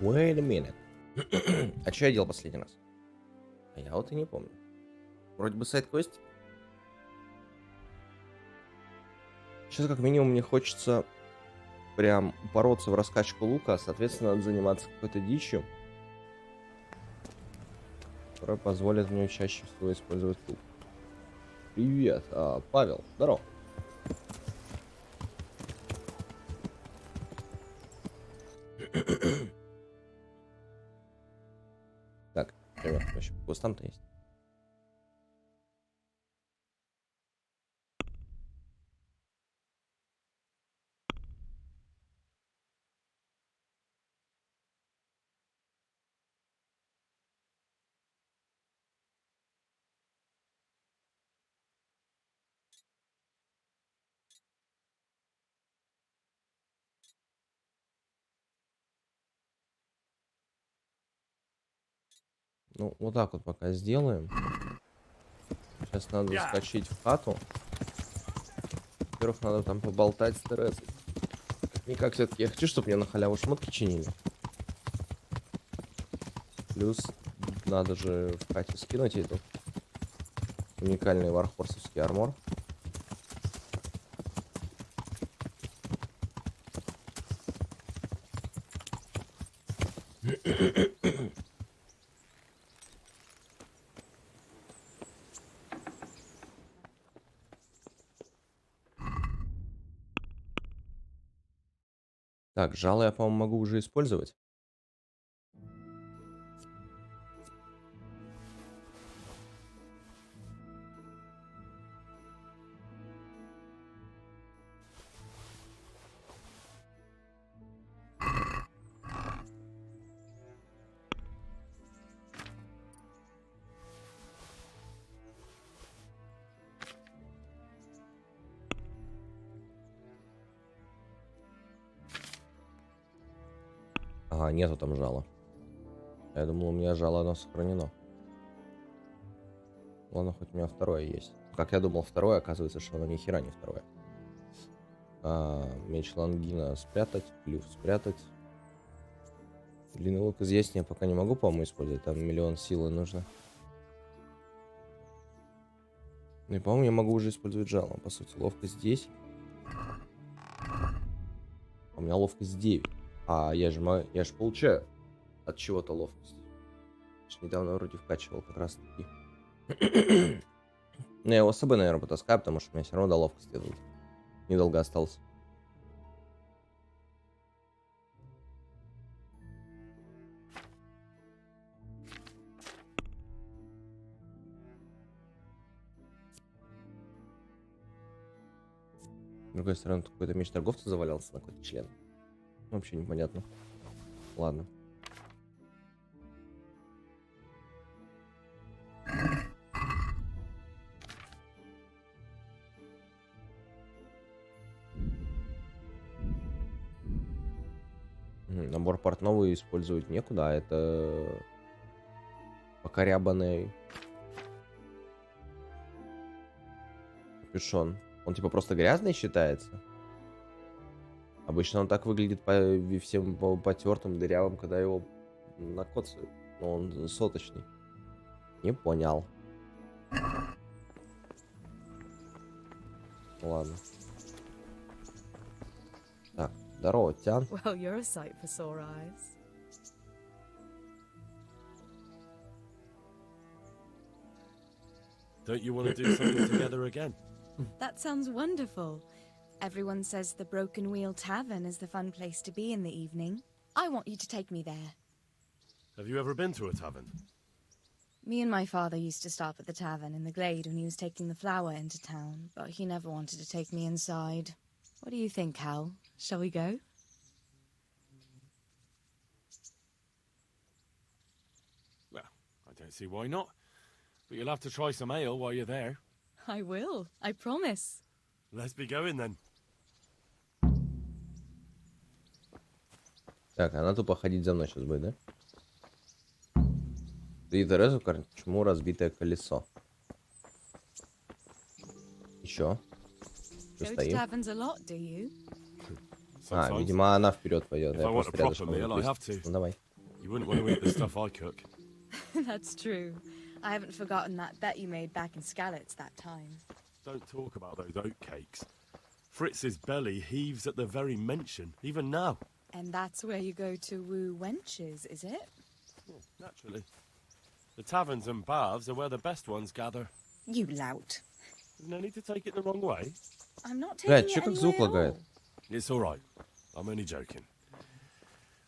Wait a minute. А что я делал последний раз? А я вот и не помню. Вроде бы сайд-квест. Сейчас как минимум мне хочется прям упороться в раскачку лука, соответственно, надо заниматься какой-то дичью, которая позволит мне чаще всего использовать лук. Привет, Павел, здорово. Так, вообще по кустам-то есть. Ну, вот так вот пока сделаем. Сейчас надо заскочить в хату. Во-первых, надо там поболтать с Терезой. Никак все-таки я хочу, чтобы мне на халяву шмотки чинили. Плюс надо же в хате скинуть этот уникальный вархорсовский армор. Так, жало я, по-моему, могу уже использовать. Ага, нету там жала. Я думал, у меня жало, оно сохранено. Ладно, хоть у меня второе есть. Как я думал, второе, оказывается, что оно ни хера не второе. Меч Лангина спрятать, клюв спрятать. Длинный лук из ясня я пока не могу, по-моему, использовать. Там миллион силы нужно. Ну и, по-моему, я могу уже использовать жало. По сути, ловкость здесь. У меня ловкость 9. Я же получаю от чего-то ловкость. Недавно вроде вкачивал как раз таки. Но я его с собой, наверное, потаскаю, потому что у меня все равно до ловкости тут недолго осталось. С другой стороны, тут какой-то меч торговца завалялся на какой-то член. Вообще непонятно. Ладно. Набор портного использовать некуда, а это покорябанный капюшон. Он типа просто грязный считается? Обычно он так выглядит всем потертым, дырявым, когда его накоцают. Но он соточный. Не понял. Ладно. Так, здорово, Тян. Well, you're a sight for sore eyes. Don't you want to do something together again? That sounds wonderful. Everyone says the Broken Wheel Tavern is the fun place to be in the evening. I want you to take me there. Have you ever been to a tavern? Me and my father used to stop at the tavern in the glade when he was taking the flour into town, but he never wanted to take me inside. What do you think, Hal? Shall we go? Well, I don't see why not. But you'll have to try some ale while you're there. I will, I promise. Let's be going then. Так, она тупо ходить за мной сейчас будет, да? Ты Терезу, почему разбитое колесо? Еще. Что Go to стоим? taverns a lot, do you? Видимо, она вперед пойдет. If Я I want просто a proper рядышком meal, I буду have есть. to. Ну давай. You wouldn't want to eat the stuff I cook. That's true. I haven't forgotten that bet you made back in Scallots that time. Don't talk about those oatcakes. Fritz's belly heaves at the very mention, even now. And that's where you go to woo wenches, is it? Yeah, naturally. The taverns and baths are where the best ones gather. You lout. There's no need to take it the wrong way. I'm not Блядь, taking чё it как any звук way at лагает? all. It's all right. I'm only joking.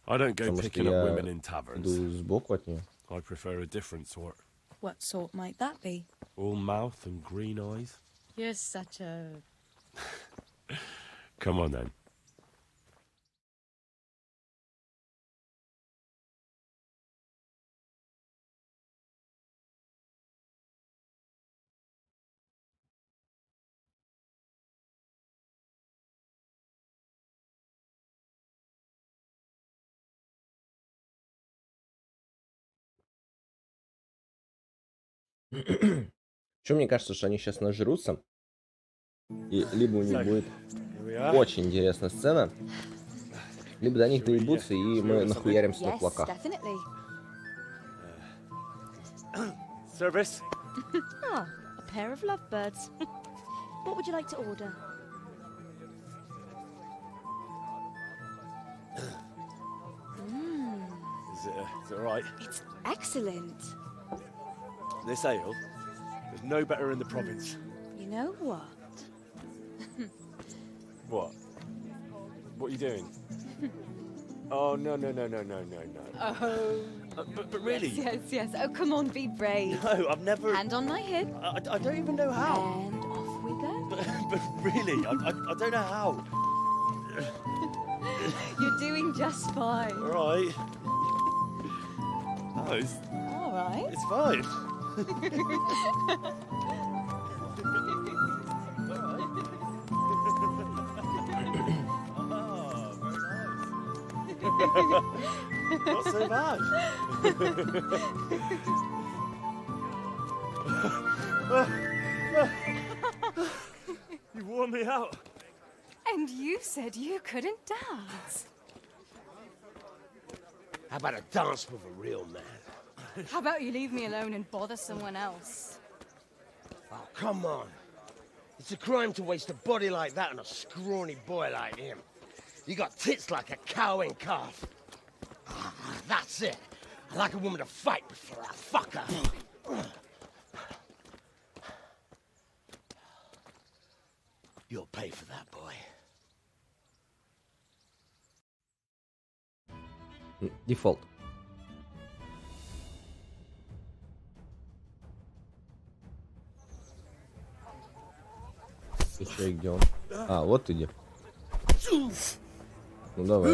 I don't go Потому что picking up я women in taverns. иду сбоку от нее. I prefer a different sort. What sort might that be? All mouth and green eyes. You're such a... Come on then. Что мне кажется, что они сейчас нажрутся, и либо у них будет Here we are. очень интересная сцена, либо до них доебутся, и мы нахуяримся на Yes, кулаках. definitely. Service. Ah, a pair of lovebirds. What would you like to order? Is it all right? It's excellent. This ale, there's no better in the province. You know what? What? What are you doing? Oh, no. Oh, But really, yes. Oh, come on, be brave. no, I've never... Hand on my hip. I don't even know how. And off we go. But really, I don't know how. You're doing just fine. All right. No, All right. it's fine. Not so bad. You wore me out. And you said you couldn't dance. How about a dance with a real man? How about you leave me alone and bother someone else? Oh, come on. It's a crime to waste a body like that on a scrawny boy like him. You got tits like a cow in calf. Ah, that's it. I like a woman to fight before I fuck her. You'll pay for that, boy. Дефолт. Ты чё, и где он? А, вот ты где. Ну давай.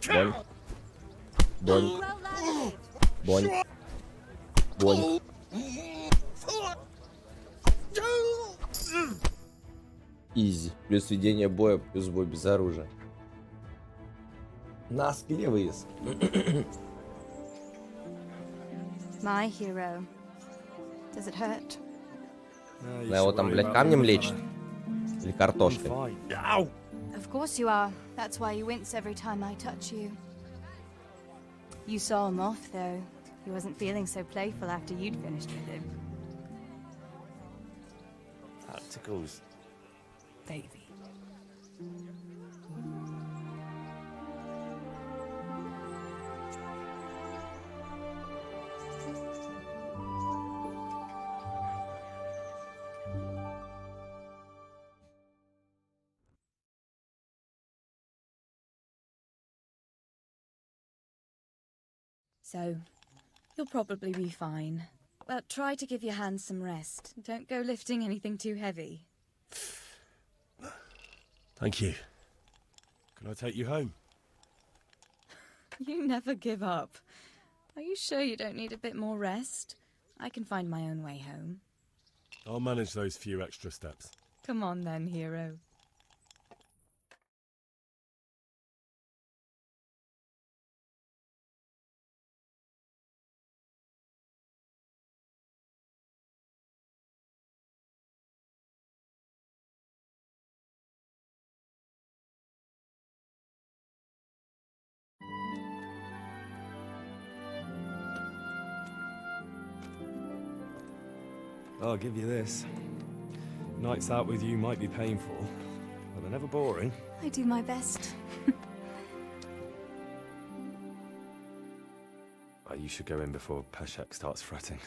Бонь. Бонь. Бонь. Бонь. Изи. Плюс ведение боя, плюс бой без оружия. На скилле вывез. My hero. Does it hurt? На его там, блядь, камнем лечит? Или картошкой? Ow! Of course you are. That's why you wince every time I touch you. You saw him off, though. He wasn't feeling so playful after you'd finished with him. That tickles. Baby. So, you'll probably be fine. But try to give your hands some rest. Don't go lifting anything too heavy. Thank you. Can I take you home? You never give up. Are you sure you don't need a bit more rest? I can find my own way home. I'll manage those few extra steps. Come on then, hero. I'll give you this. Nights out with you might be painful, but they're never boring. I do my best. You should go in before Peshek starts fretting.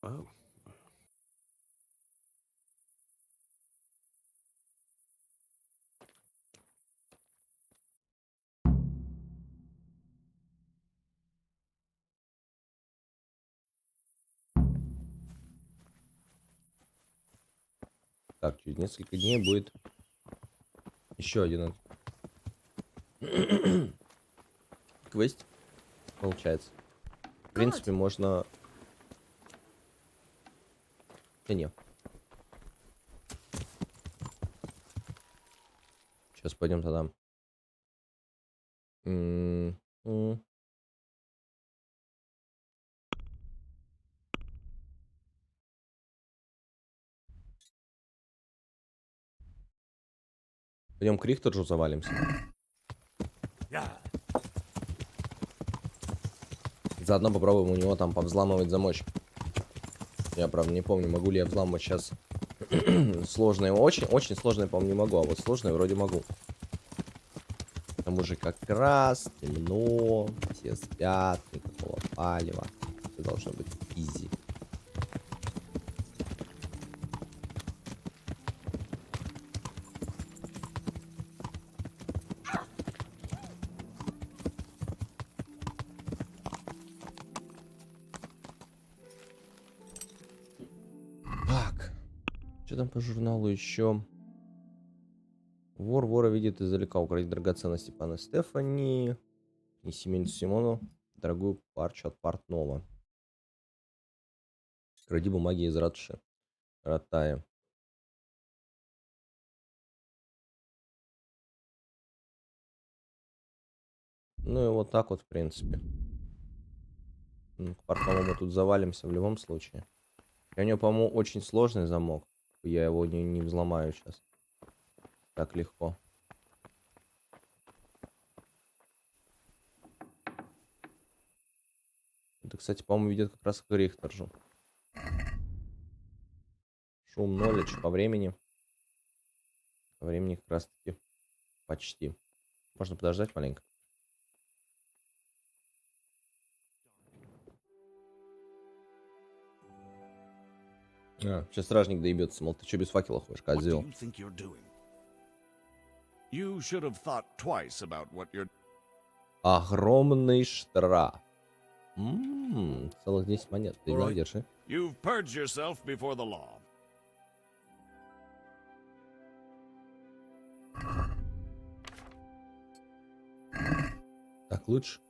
Oh. Так, через несколько дней будет еще один квест, получается. В принципе, можно... Да не. Сейчас пойдем тогда. Пойдем к Рихтеру завалимся. Заодно попробуем у него там повзламывать замочек. Я, правда, не помню, могу ли я взламывать сейчас сложные. Очень сложные, по-моему, не могу, а вот сложные вроде могу. К тому же как раз темно, все спят, никакого палева. Это должно быть изи. Что там по журналу еще? Вор вора видит издалека, украсть драгоценности пана Стефани и семейницу Симону дорогую парчу от портного. Кради бумаги из ратуши Ратая. Ну и вот так вот, в принципе. К портному мы тут завалимся в любом случае. И у него, по-моему, очень сложный замок. Я его не взломаю сейчас. Так легко. Это, кстати, по-моему, ведет как раз к Рихтержу. Шум 0 по времени. По времени как раз таки почти. Можно подождать маленько. Сейчас стражник доебется, мол, ты что без факела ходишь, козел. Огромный штраф. Целых 10 монет. Ты right. Держи. Так лучше.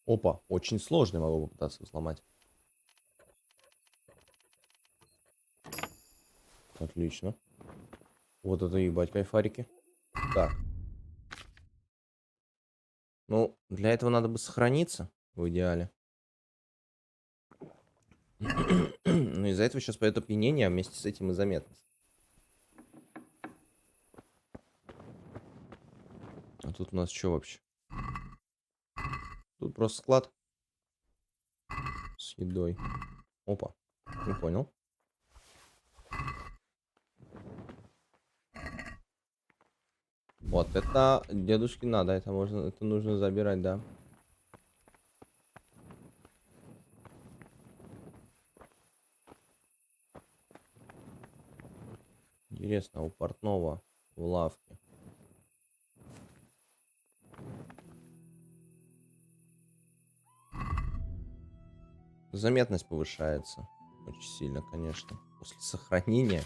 Опа, очень сложный, могу попытаться взломать. Отлично. Вот это ебать кайфарики. Так. Ну, для этого надо бы сохраниться, в идеале. Ну, из-за этого сейчас пойдет опьянение, а вместе с этим и заметность. А тут у нас что вообще? Тут просто склад с едой. Опа, не понял. Вот это дедушке надо, это можно, это нужно забирать, да. Интересно, у портного в лавке Заметность повышается. Очень сильно, конечно. После сохранения.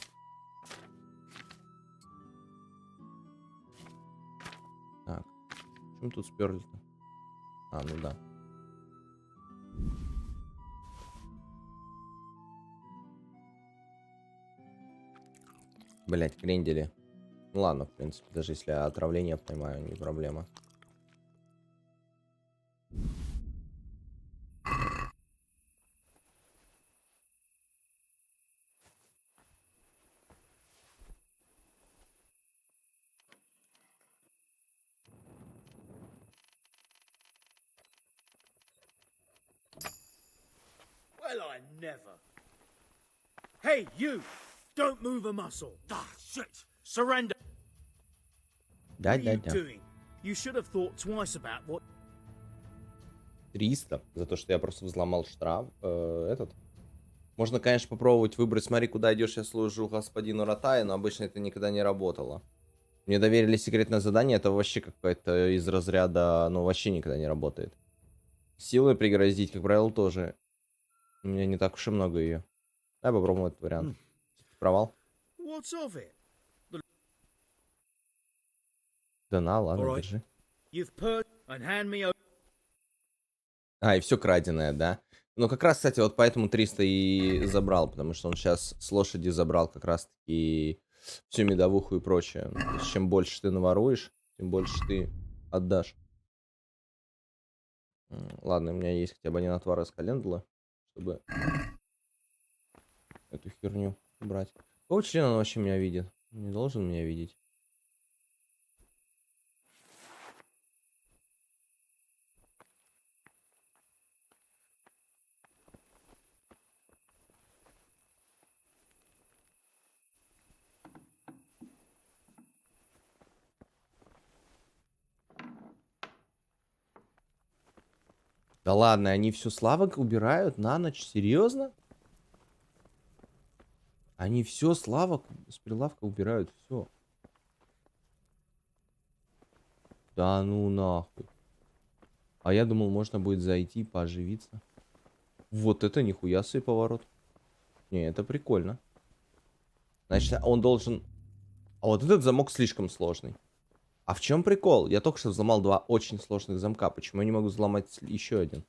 Так. Почему тут сперли-то? А, ну да. Блять, крендели. Ну ладно, в принципе, даже если я отравление поймаю, не проблема. Well, I never. Hey, you! Don't move a muscle. Ah, shit! Surrender. What are you Да-да-да. doing? You should have thought twice about what. 300 за то, что я просто взломал штраф. Этот. Можно, конечно, попробовать выбрать, смотри, куда идешь, я служу господину Ратае, но обычно это никогда не работало. Мне доверили секретное задание, это вообще какое-то из разряда, ну, вообще никогда не работает. Силой пригрозить, как правило, тоже. У меня не так уж и много ее. Давай попробуем этот вариант. Провал. What's of it? Да на, ладно, Alright. держи. You've purged and hand me over. А, и все краденое, да? Ну, как раз, кстати, вот поэтому 300 и забрал, потому что он сейчас с лошади забрал как раз-таки всю медовуху и прочее. Ну, то есть, чем больше ты наворуешь, тем больше ты отдашь. Ладно, у меня есть хотя бы один отвар из календулы, чтобы эту херню убрать. Какого члена он вообще меня видит? Не должен меня видеть. Да ладно, они все славок убирают на ночь? Серьезно? Они все славок с прилавка убирают, все. Да ну нахуй. А я думал, можно будет зайти, поживиться. Вот это нихуя себе поворот. Не, это прикольно. Значит, он должен... А вот этот замок слишком сложный. А в чем прикол? Я только что взломал 2 очень сложных замка. Почему я не могу взломать еще один?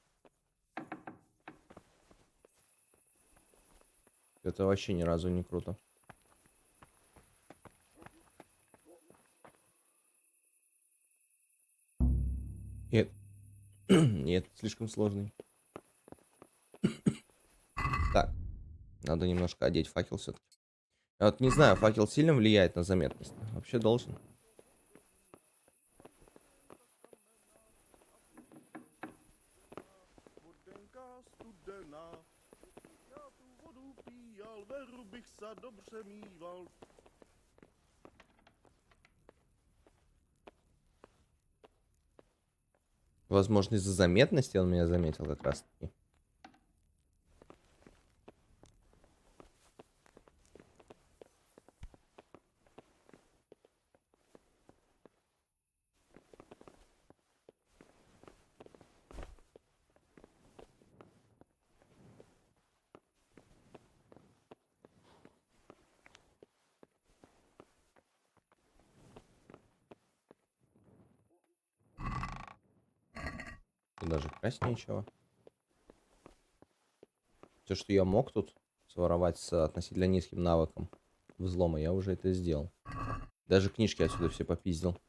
Это вообще ни разу не круто. Нет. Нет, слишком сложный. Так. Надо немножко одеть факел все-таки. Я вот не знаю, факел сильно влияет на заметность? Вообще должен. Возможно, из-за заметности он меня заметил как раз-таки. Тут даже красть нечего. Все, что я мог тут своровать с относительно низким навыком взлома, я уже это сделал. Даже книжки отсюда все попиздил.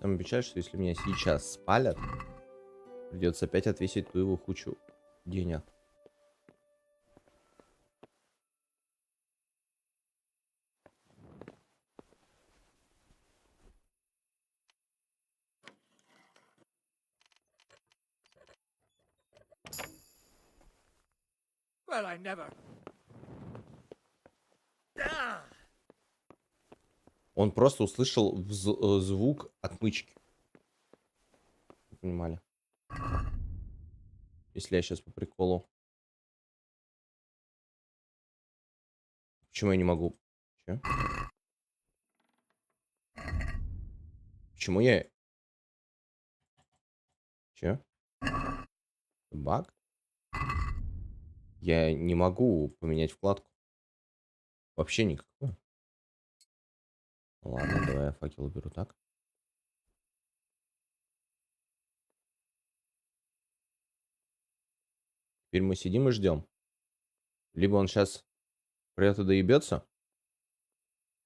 Самое печальное, что если меня сейчас спалят, придется опять отвесить ту его кучу денег. Well, I never. Он просто услышал звук отмычки. Вы понимали? Если я сейчас по приколу. Почему я не могу? Че? Почему я... Че? Баг? Я не могу поменять вкладку. Вообще никакую. Ладно, давай я факел уберу так. Теперь мы сидим и ждем. Либо он сейчас придет и доебется,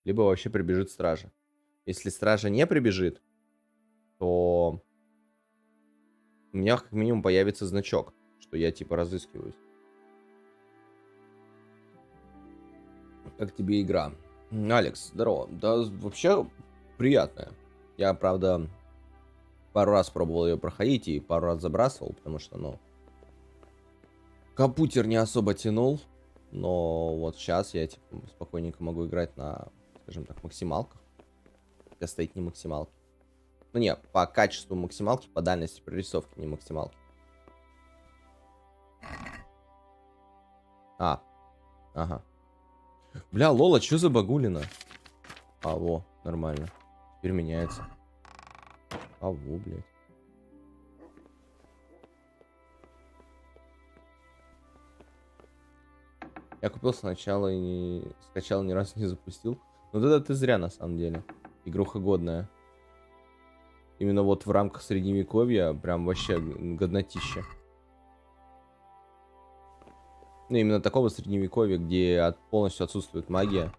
либо вообще прибежит стража. Если стража не прибежит, то у меня как минимум появится значок, что я типа разыскиваюсь. Как тебе игра? Алекс, здорово. Да, вообще приятная. Я, правда, пару раз пробовал ее проходить и пару раз забрасывал, потому что, ну, компьютер не особо тянул. Но вот сейчас я типа спокойненько могу играть на, скажем так, максималках. Хотя стоит не максималка. Ну не, по качеству максималки, по дальности прорисовки не максималки. Ага. Бля, Лола, что за багулина? А, во, нормально. Теперь меняется. А, во, блядь. Я купил сначала и не... скачал, ни разу не запустил. Но вот это ты зря, на самом деле. Игруха годная. Именно вот в рамках средневековья прям вообще годнотища. Ну, именно такого средневековья, где полностью отсутствует магия.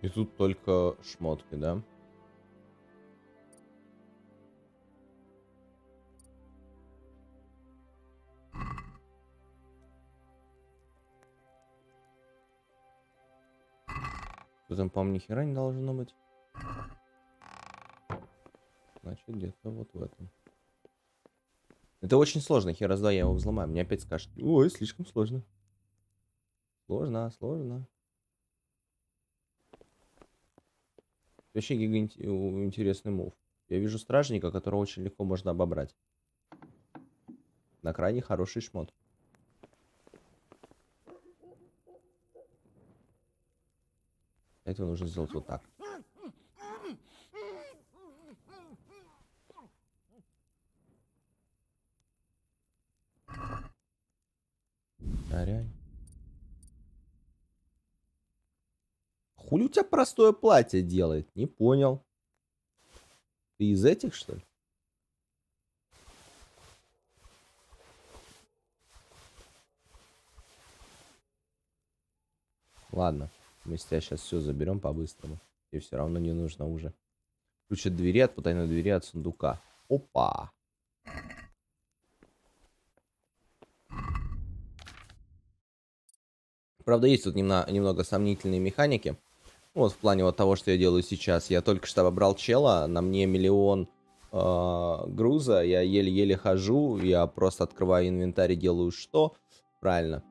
И тут только шмотки, да? Тут там, по-моему, ни хера не должно быть. Значит, где-то вот в этом. Это очень сложно. Хер раз два я его взломаю. Мне опять скажут: ой, слишком сложно. Сложно. Вообще гига интересный мув. Я вижу стражника, которого очень легко можно обобрать. На крайне хороший шмот. Для этого нужно сделать вот так. Арянь. Хули у тебя простое платье делает? Не понял. Ты из этих, что ли? Ладно, мы с тебя сейчас все заберем по-быстрому. И все равно не нужно уже. Ключ от двери, от потайной двери, от сундука. Опа! Правда, есть тут немного сомнительные механики. Вот в плане вот того, что я делаю сейчас. Я только что обобрал чела, на мне миллион груза, я еле-еле хожу, я просто открываю инвентарь и делаю что? Правильно.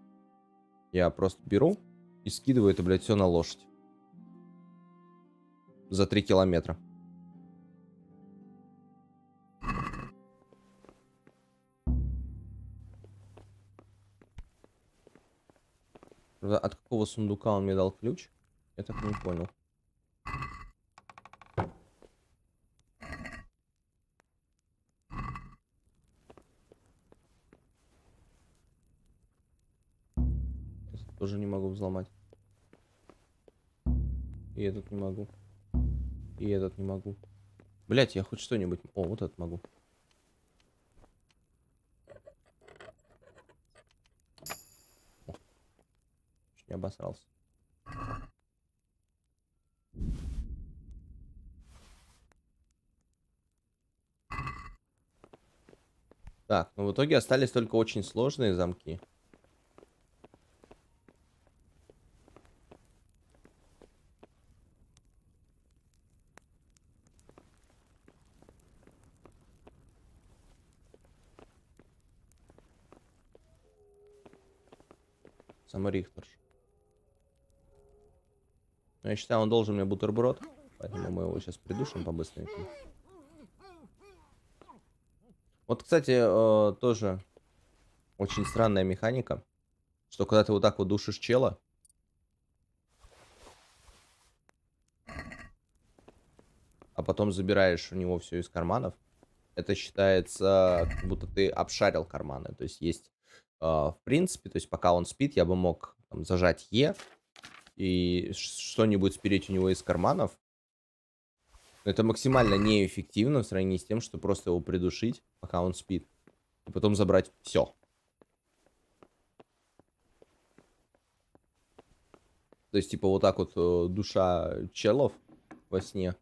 Я просто беру и скидываю это, блядь, все на лошадь. За 3 километра. От какого сундука он мне дал ключ? Я так и не понял. Тоже не могу взломать. И этот не могу. И этот не могу. Блять, я хоть что-нибудь... О, вот этот могу. О, чуть не обосрался. Так, ну в итоге остались только очень сложные замки. Саморихтер. Но я считаю, он должен мне бутерброд. Поэтому мы его сейчас придушим по-быстренькому. Вот, кстати, тоже очень странная механика. Что когда ты вот так вот душишь чела, а потом забираешь у него все из карманов, это считается, как будто ты обшарил карманы. То есть есть, в принципе, то есть пока он спит, я бы мог там, зажать Е и что-нибудь спереть у него из карманов. Но это максимально неэффективно в сравнении с тем, что просто его придушить, пока он спит, и потом забрать все. То есть, типа, вот так вот душа челов во сне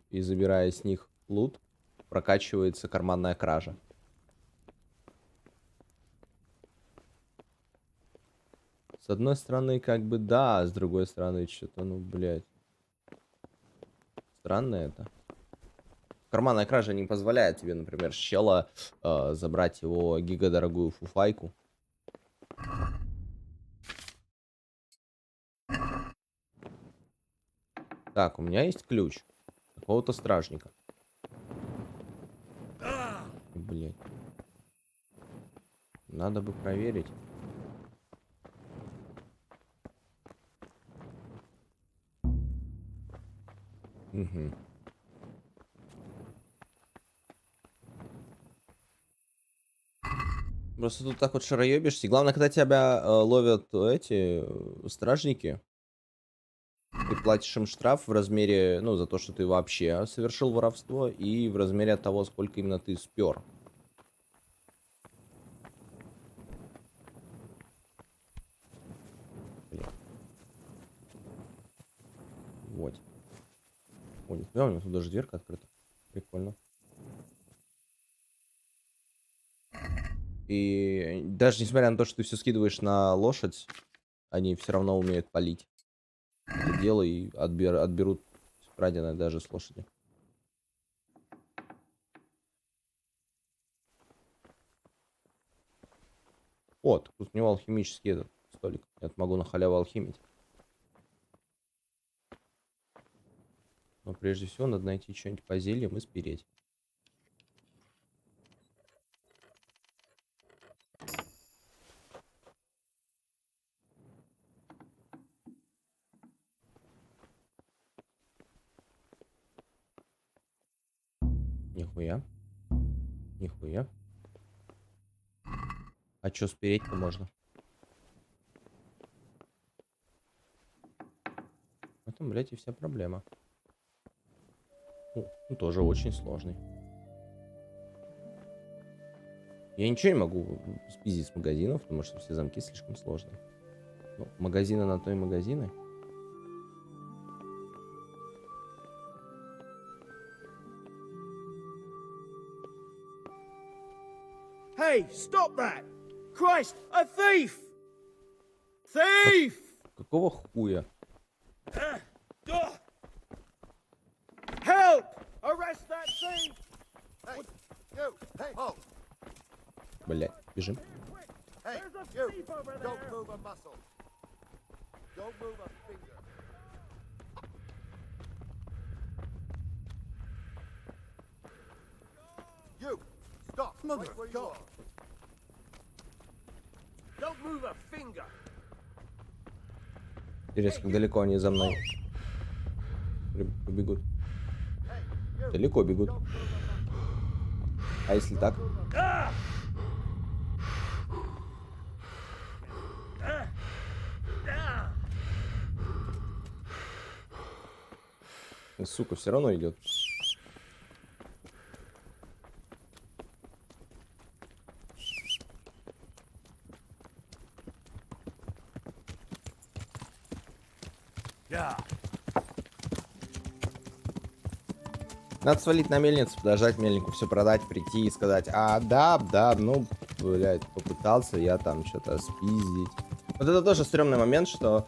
и забирая с них лут, прокачивается карманная кража. С одной стороны, как бы да, а с другой стороны, что-то, ну, блядь. Странно это. Карманная кража не позволяет тебе, например, с чела забрать его гига-дорогую фуфайку. Так, у меня есть ключ какого-то стражника. Блять. Надо бы проверить. Угу. Просто тут так вот шароебишься. Главное, когда тебя ловят эти стражники, ты платишь им штраф в размере, ну, за то, что ты вообще совершил воровство, и в размере от того, сколько именно ты спер. Блин. Вот. О, нифига, у него тут даже дверка открыта. Прикольно. И даже несмотря на то, что ты все скидываешь на лошадь, они все равно умеют палить. Это дело и отберут краденое даже с лошади. Вот, тут у него алхимический этот столик. Я могу на халяву алхимить. Но прежде всего надо найти что-нибудь по зельям и спереть. Нихуя. Нихуя. А чё спереть-то можно? В этом, блядь, и вся проблема. Ну, тоже очень сложный. Я ничего не могу спиздить с магазинов, потому что все замки слишком сложные. Ну, магазины на то и магазины. Hey, stop that! Christ, a thief! Thief! Какого хуя? Help! Arrest that thief! Hey, you! Hey, oh! Блядь, бежим. Hey, you! Don't move a muscle. Don't move a finger. You! Stop! Right where you are. Don't move a finger. Интересно, как далеко они за мной бегут. Далеко бегут. А если так? Сука, все равно идет. Надо свалить на мельницу, подождать мельнику, все продать, прийти и сказать: а, да, ну, блядь, попытался я там что-то спиздить. Вот это тоже стрёмный момент, что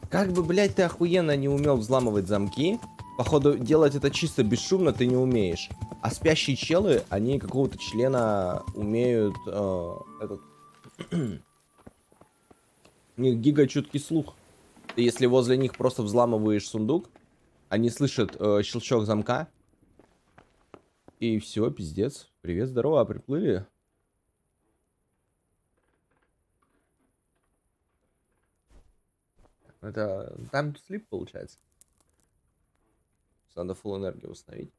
как бы, блядь, ты охуенно не умел взламывать замки, походу делать это чисто бесшумно ты не умеешь. А спящие челы, они какого-то члена умеют, у них гигачуткий слух. Ты если возле них просто взламываешь сундук, они слышат щелчок замка, и все, пиздец. Привет, здорово, приплыли. Это time to sleep получается. Надо full энергию установить.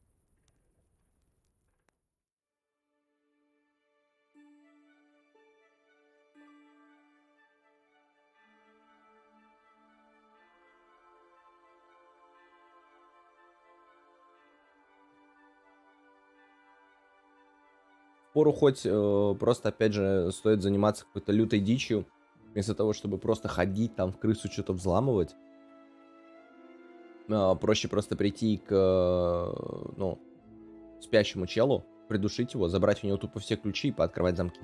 Пору хоть просто, опять же, стоит заниматься какой-то лютой дичью, вместо того, чтобы просто ходить там в крысу что-то взламывать. Проще просто прийти к, ну, спящему челу, придушить его, забрать у него тупо все ключи и пооткрывать замки.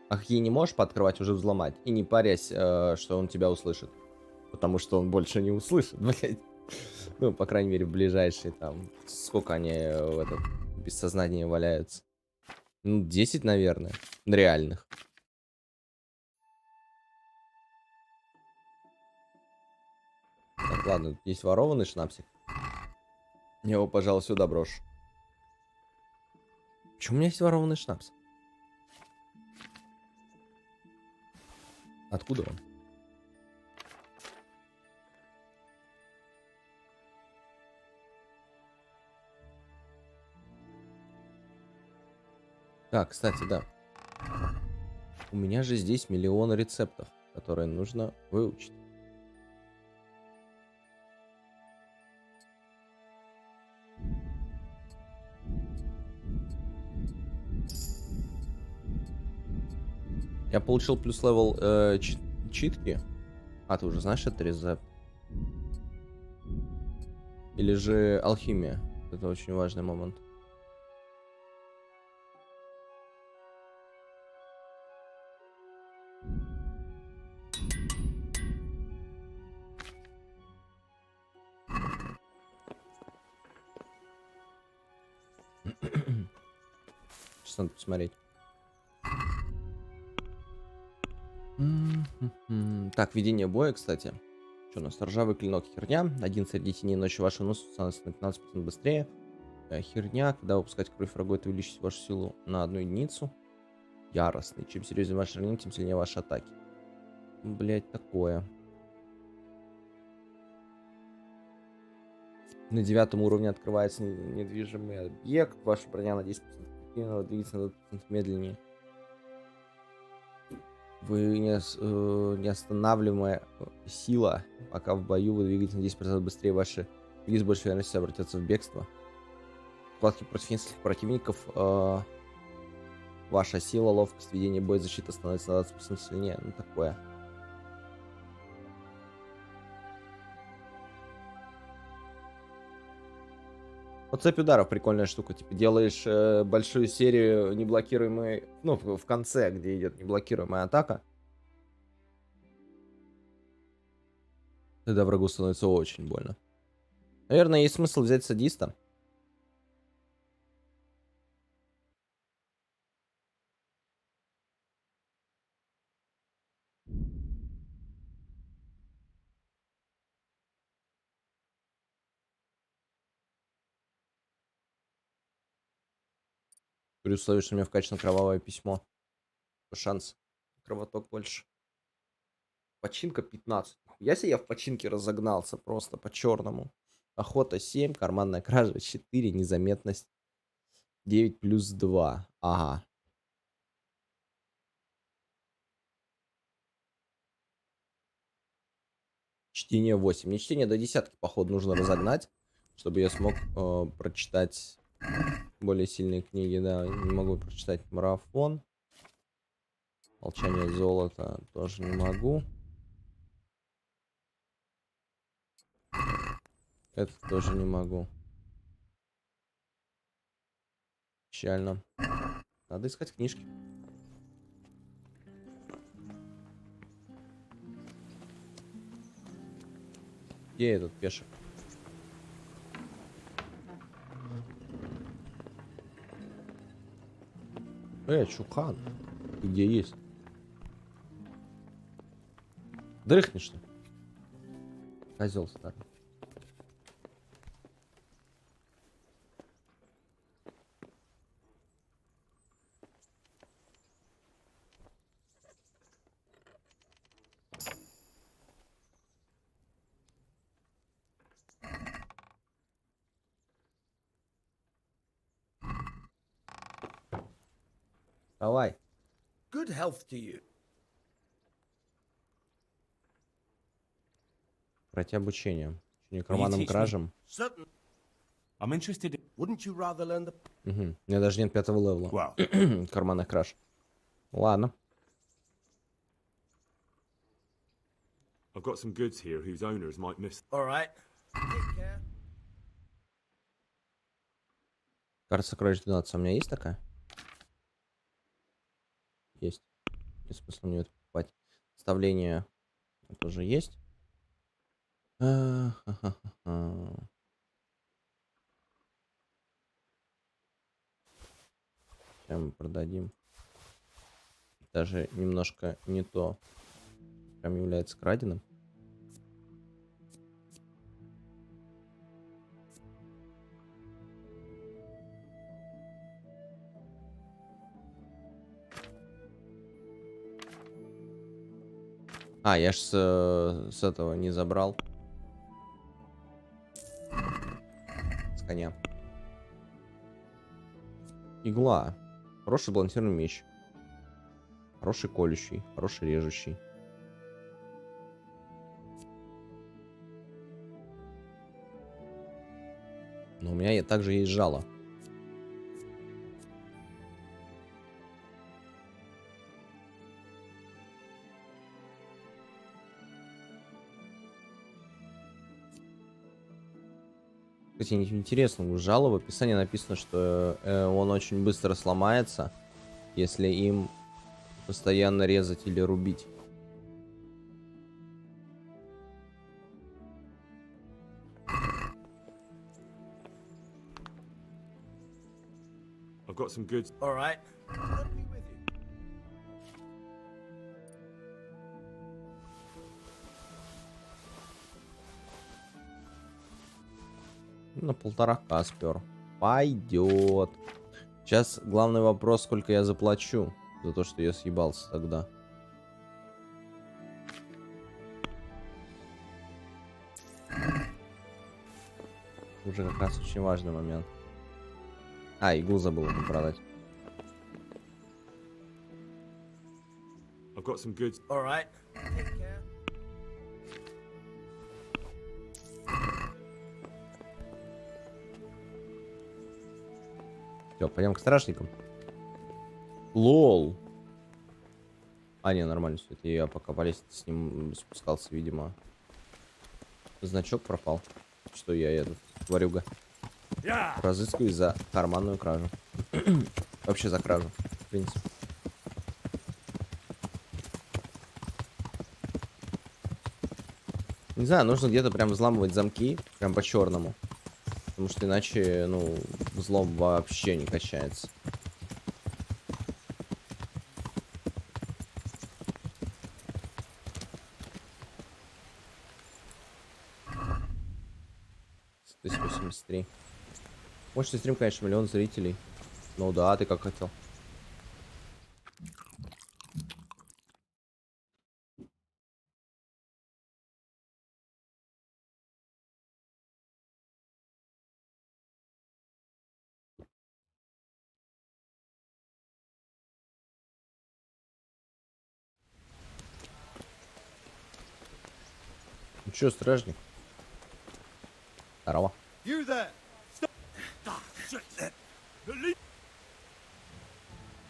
А какие не можешь пооткрывать, уже взломать. И не парясь, что он тебя услышит. Потому что он больше не услышит, блядь. Ну, по крайней мере, в ближайшие там... Сколько они в этом бессознании валяются? Ну, 10, наверное. Реальных. Так, ладно, тут есть ворованный шнапсик. Я его, пожалуй, сюда брошу. Почему у меня есть ворованный шнапс? Откуда он? Так, кстати, да. У меня же здесь миллион рецептов, которые нужно выучить. Я получил плюс левел читки. А, ты уже знаешь этот рецепт? Или же алхимия? Это очень важный момент. Сейчас надо посмотреть. Так, ведение боя, кстати. Что у нас? Ржавый клинок, херня. 1 среди теней ночью вашего носа становится на 15% быстрее. Херня. Когда выпускать кровь врагу, это увеличит вашу силу на 1 единицу. Яростный. Чем серьезнее ваш ранение, тем сильнее ваши атаки. Блять, такое. На 9 уровне открывается недвижимый объект. Ваша броня на 10% двигается на 20% медленнее. Вы неостанавливаемая сила. Пока в бою вы двигаетесь на 10% быстрее. Ваши вниз с большей вероятностью обратятся в бегство. Вкладки против нескольких противников. Ваша сила, ловкость, ведение боя, защита становится на 20% сильнее. Ну, такое. Вот цепь ударов прикольная штука. Типа делаешь большую серию неблокируемой, ну, в конце, где идет неблокируемая атака. Тогда врагу становится очень больно. Наверное, есть смысл взять садиста. При условии, что у меня вкачано кровавое письмо. Шанс. Кровоток больше. Починка 15. Я себе в починке разогнался просто по-черному. Охота 7, карманная кража 4, незаметность 9 плюс 2. Ага. Чтение 8. Мне чтение до десятки, походу, нужно разогнать. чтобы я смог прочитать более сильные книги, да. Не могу прочитать марафон. Молчание золота тоже не могу. Это тоже не могу. Печально. Надо искать книжки. Где этот пешек? Чухан. Ты где есть? Дрыхнешь что? Козел старый. Давай. Good health to you. Пройти обучение. Не карманным кражам. Certain. I'm interested in... Wouldn't you rather learn the... Угу. У меня даже нет 5-го левела. Well, Карманных краж. Ладно. I've got some goods here whose owners might miss... All right. Take care. Карта сокровищ 12. У меня есть такая? Есть. Нет смысла мне это покупать. Вставление тоже есть. Сейчас мы продадим. Даже немножко не то. Прям является краденым. А, я ж с этого не забрал. С коня. Игла. Хороший балансированный меч. Хороший колющий. Хороший режущий. Но у меня также есть жало. Кстати, интересно, у жала в описании написано, что он очень быстро сломается, если им постоянно резать или рубить. I've got some goods... All right. I'll be with you. На 1,5К спер. Пойдет. Сейчас главный вопрос, сколько я заплачу за то, что я съебался тогда. Уже как раз очень важный момент. А, иглу забыл продать. I've got some goods... All right. Take care. Все, пойдем к стражникам. Лол. А, не, нормально все. Это я пока по лестнице с ним спускался, видимо. Значок пропал. Что я этот варюга. Разыскиваю за карманную кражу. Вообще за кражу, в принципе. Не знаю, нужно где-то прям взламывать замки. Прям по-черному. Потому что иначе, ну, взлом вообще не качается. $1083. Мощный стрим, конечно, 1 000 000 зрителей. Ну да, ты как хотел. Ну чё, стражник? Здорово. You there! Stop! Ah, shit!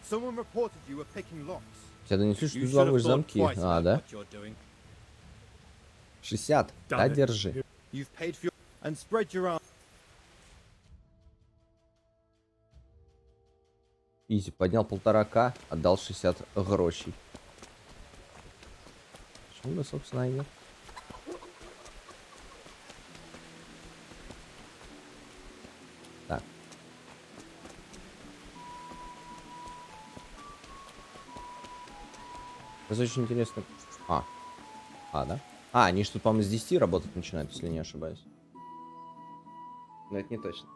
Someone reported you were picking locks. Тебя донесли, что You ты should have взламываешь thought замки. twice А, about да? what you're doing. 60. Да, держи. You've paid for your... And spread your arm. Изи, поднял 1,5К, отдал 60 грошей. Почему бы, собственно, и нет? Так. Это очень интересно. Да? Они что, по-моему, с 10 работать начинают, если не ошибаюсь. Но это не точно.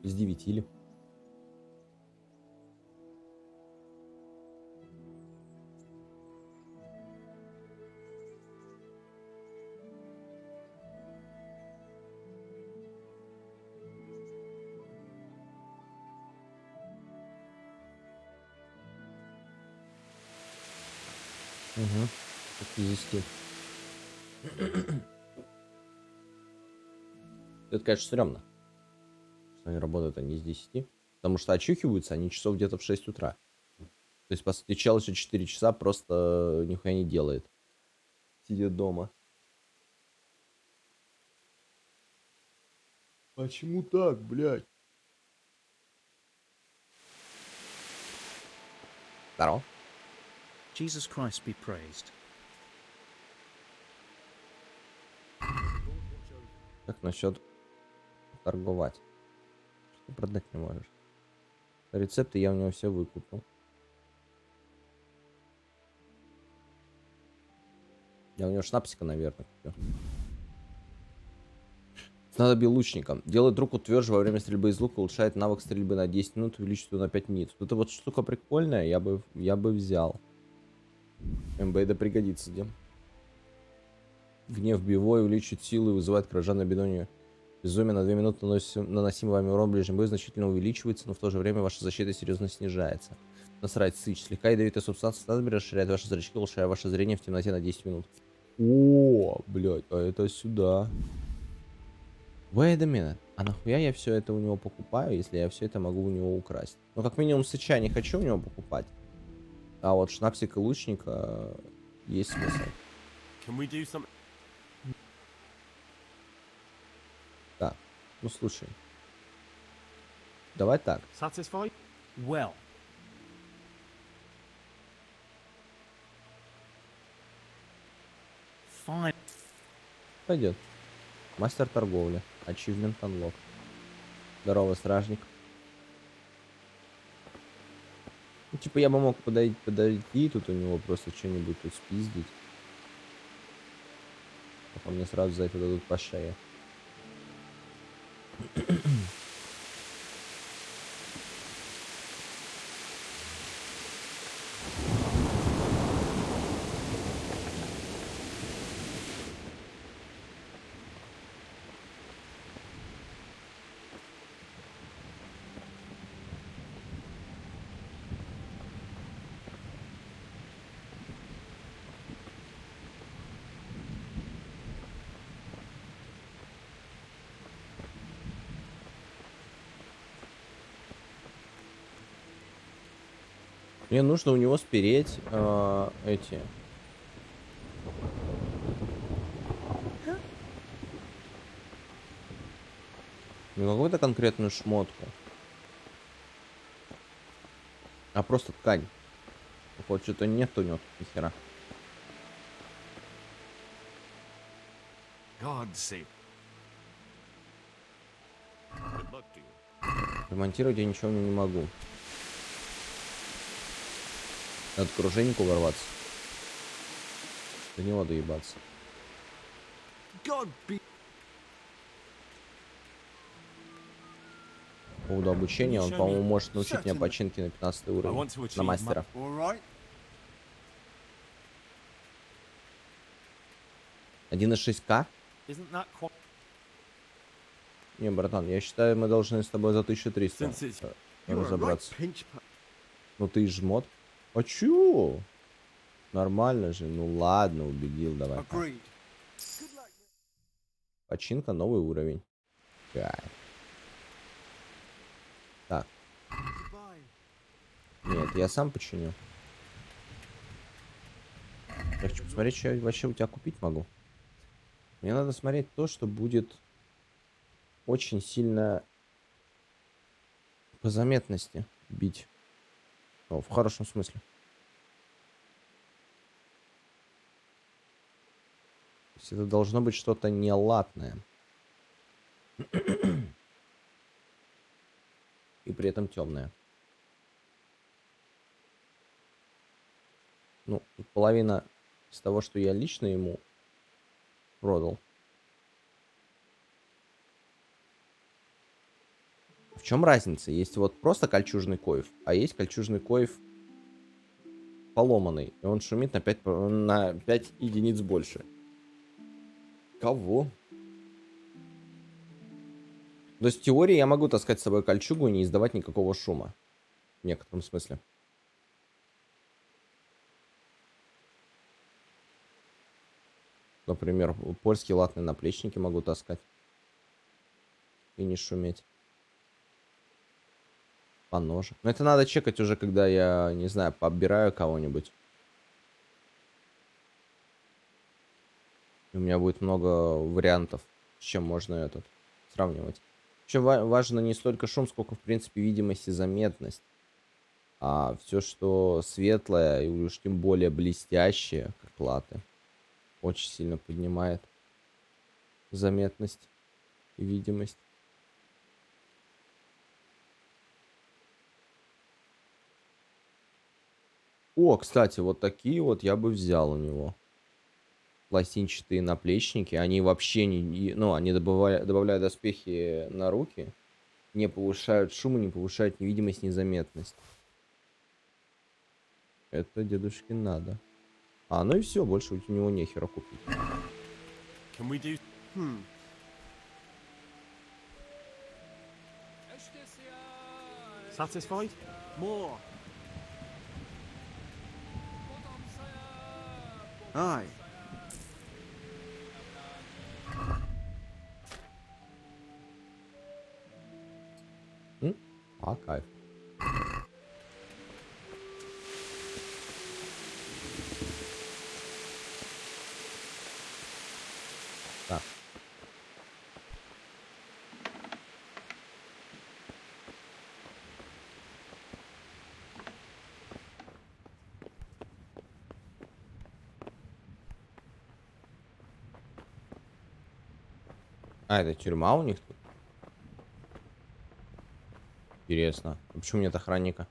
С 9 или? Угу. Такие 10. Это, конечно, стрёмно. Что они работают они с 10. Потому что очухиваются они часов где-то в 6 утра. То есть, по сути, чел еще 4 часа просто нихуя не делает. Сидит дома. Почему так, блядь? Здорово. Jesus Christ be praised. Как насчет торговать? Что продать не можешь? Рецепты я у него все выкупил. Я у него шнапсика, наверное, купил. Надо бить лучником. Делает руку тверже во время стрельбы из лука, улучшает навык стрельбы на 10 минут, увеличивает его на 5 минут. Вот эта вот штука прикольная, я бы взял. МБ да пригодится, где? Гнев бивой увеличивает силу и вызывает кража бедонию. Безумие на 2 минуты наносимый вами урон в ближнем бою значительно увеличивается, но в то же время ваша защита серьезно снижается. Насрать, сыч. Слегка ядовитая субстанция снадобья расширяет ваши зрачки, улучшая ваше зрение в темноте на 10 минут. О, блядь, а это сюда. Wait a minute. А нахуя я все это у него покупаю, если я все это могу у него украсть? Ну, как минимум, сыча не хочу у него покупать. А вот шнапсик и лучника есть смысл. Так, ну слушай. Давай так. Satisfied? Well, fine. Пойдет. Мастер торговли. Achievement Unlock. Здорово, стражник. Ну, типа, я бы мог подойти тут у него просто что-нибудь тут спиздить. А мне сразу за это дадут по шее. Мне нужно у него спереть эти. Не какую-то конкретную шмотку, а просто ткань. Вот что-то нет у него тут ни хера. God save. Good luck to you. Ремонтировать я ничего не могу. Надо к оружейнику ворваться. До него доебаться. God be. По поводу обучения, он, по-моему, может научить меня починки на 15 уровень. На мастера. All right. 1,6К? Isn't that quite? Не, братан, я считаю, мы должны с тобой за 1300 Since it's- разобраться. Pinch. Ну ты ж мод. А чё? Нормально же. Ну ладно, убедил, давай. Починка, новый уровень. Кайф. Так. Нет, я сам починю. Я хочу посмотреть, что я вообще у тебя купить могу. Мне надо смотреть то, что будет очень сильно по заметности бить. О, в хорошем смысле. То есть это должно быть что-то нелатное. И при этом темное. Ну, половина из того, что я лично ему продал. В чем разница? Есть вот просто кольчужный коев, а есть кольчужный коев поломанный. И он шумит на 5 единиц больше. Кого? То есть в теории я могу таскать с собой кольчугу и не издавать никакого шума. В некотором смысле. Например, польские латные наплечники могу таскать. И не шуметь. По ножу. Но это надо чекать уже, когда я, не знаю, пооббираю кого-нибудь. У меня будет много вариантов, с чем можно этот сравнивать. Еще важно не столько шум, сколько, в принципе, видимость и заметность. А все, что светлое и уж тем более блестящее, как латы, очень сильно поднимает заметность и видимость. О, кстати, вот такие вот я бы взял у него. Пластинчатые наплечники. Они вообще не... Ну, они добавляют доспехи на руки. Не повышают шум, не повышают ни видимость, ни заметность. Это дедушке надо. А, ну и все, больше у него нехера купить. Satisfied? More. Aye. А, кайф. Так. А, это тюрьма у них тут? Интересно. А почему нет охранника?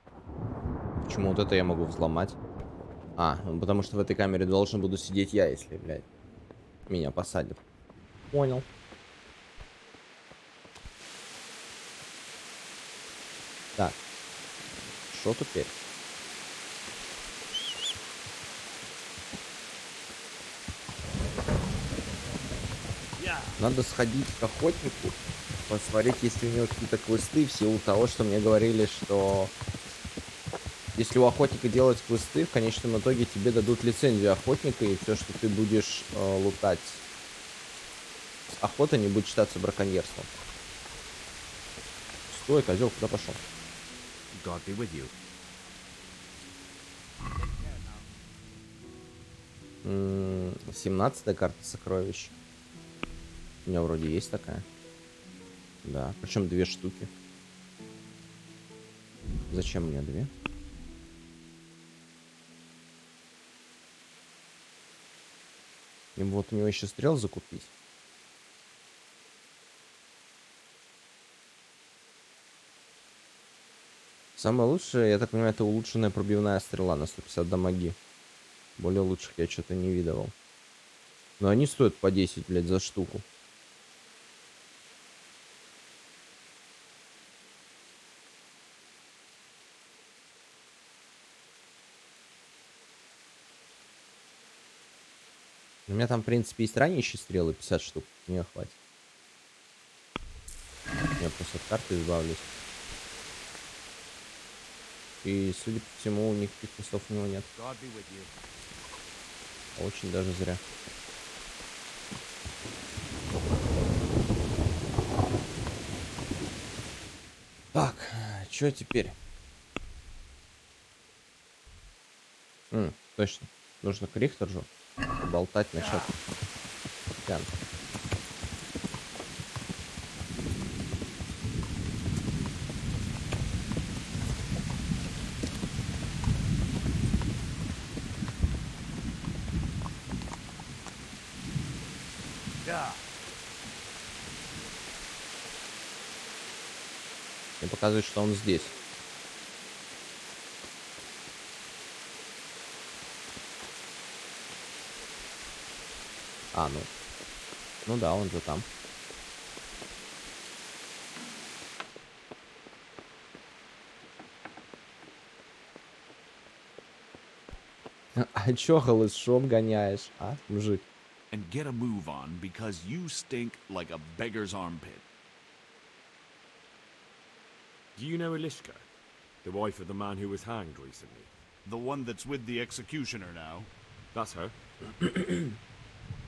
Почему вот это я могу взломать? А, ну потому что в этой камере должен буду сидеть я, если, блядь, меня посадят. Понял. Так. Что теперь? Надо сходить к охотнику, посмотреть, есть ли у него какие-то квесты, в силу того, что мне говорили, что если у охотника делать квесты, в конечном итоге тебе дадут лицензию охотника, и все, что ты будешь лутать с охоты, не будет считаться браконьерством. Стой, козел, куда пошел? God be with you. 17-я карта сокровищ. У меня вроде есть такая. Да, причем 2 штуки. Зачем мне 2? И вот у него еще стрел закупить. Самое лучшее, я так понимаю, это улучшенная пробивная стрела на 150 дамаги. Более лучших я что-то не видывал. Но они стоят по 10, блядь, за штуку. У меня там, в принципе, есть ранящие стрелы, 50 штук. Мне хватит. Я просто от карты избавлюсь. И, судя по всему, никаких часов у него нет. God be with you. Очень даже зря. Так, что теперь? Точно. Нужно к Рихтержу болтать насчет пьян. Мне показывает, что он здесь. А, ну. Ну да, он же там. А чё голышом гоняешь, а, мужик? And get a move on because you stink like a beggar's armpit. Do you know Lishka, the wife of the man who was hanged recently? The one that's with the executioner now. That's her.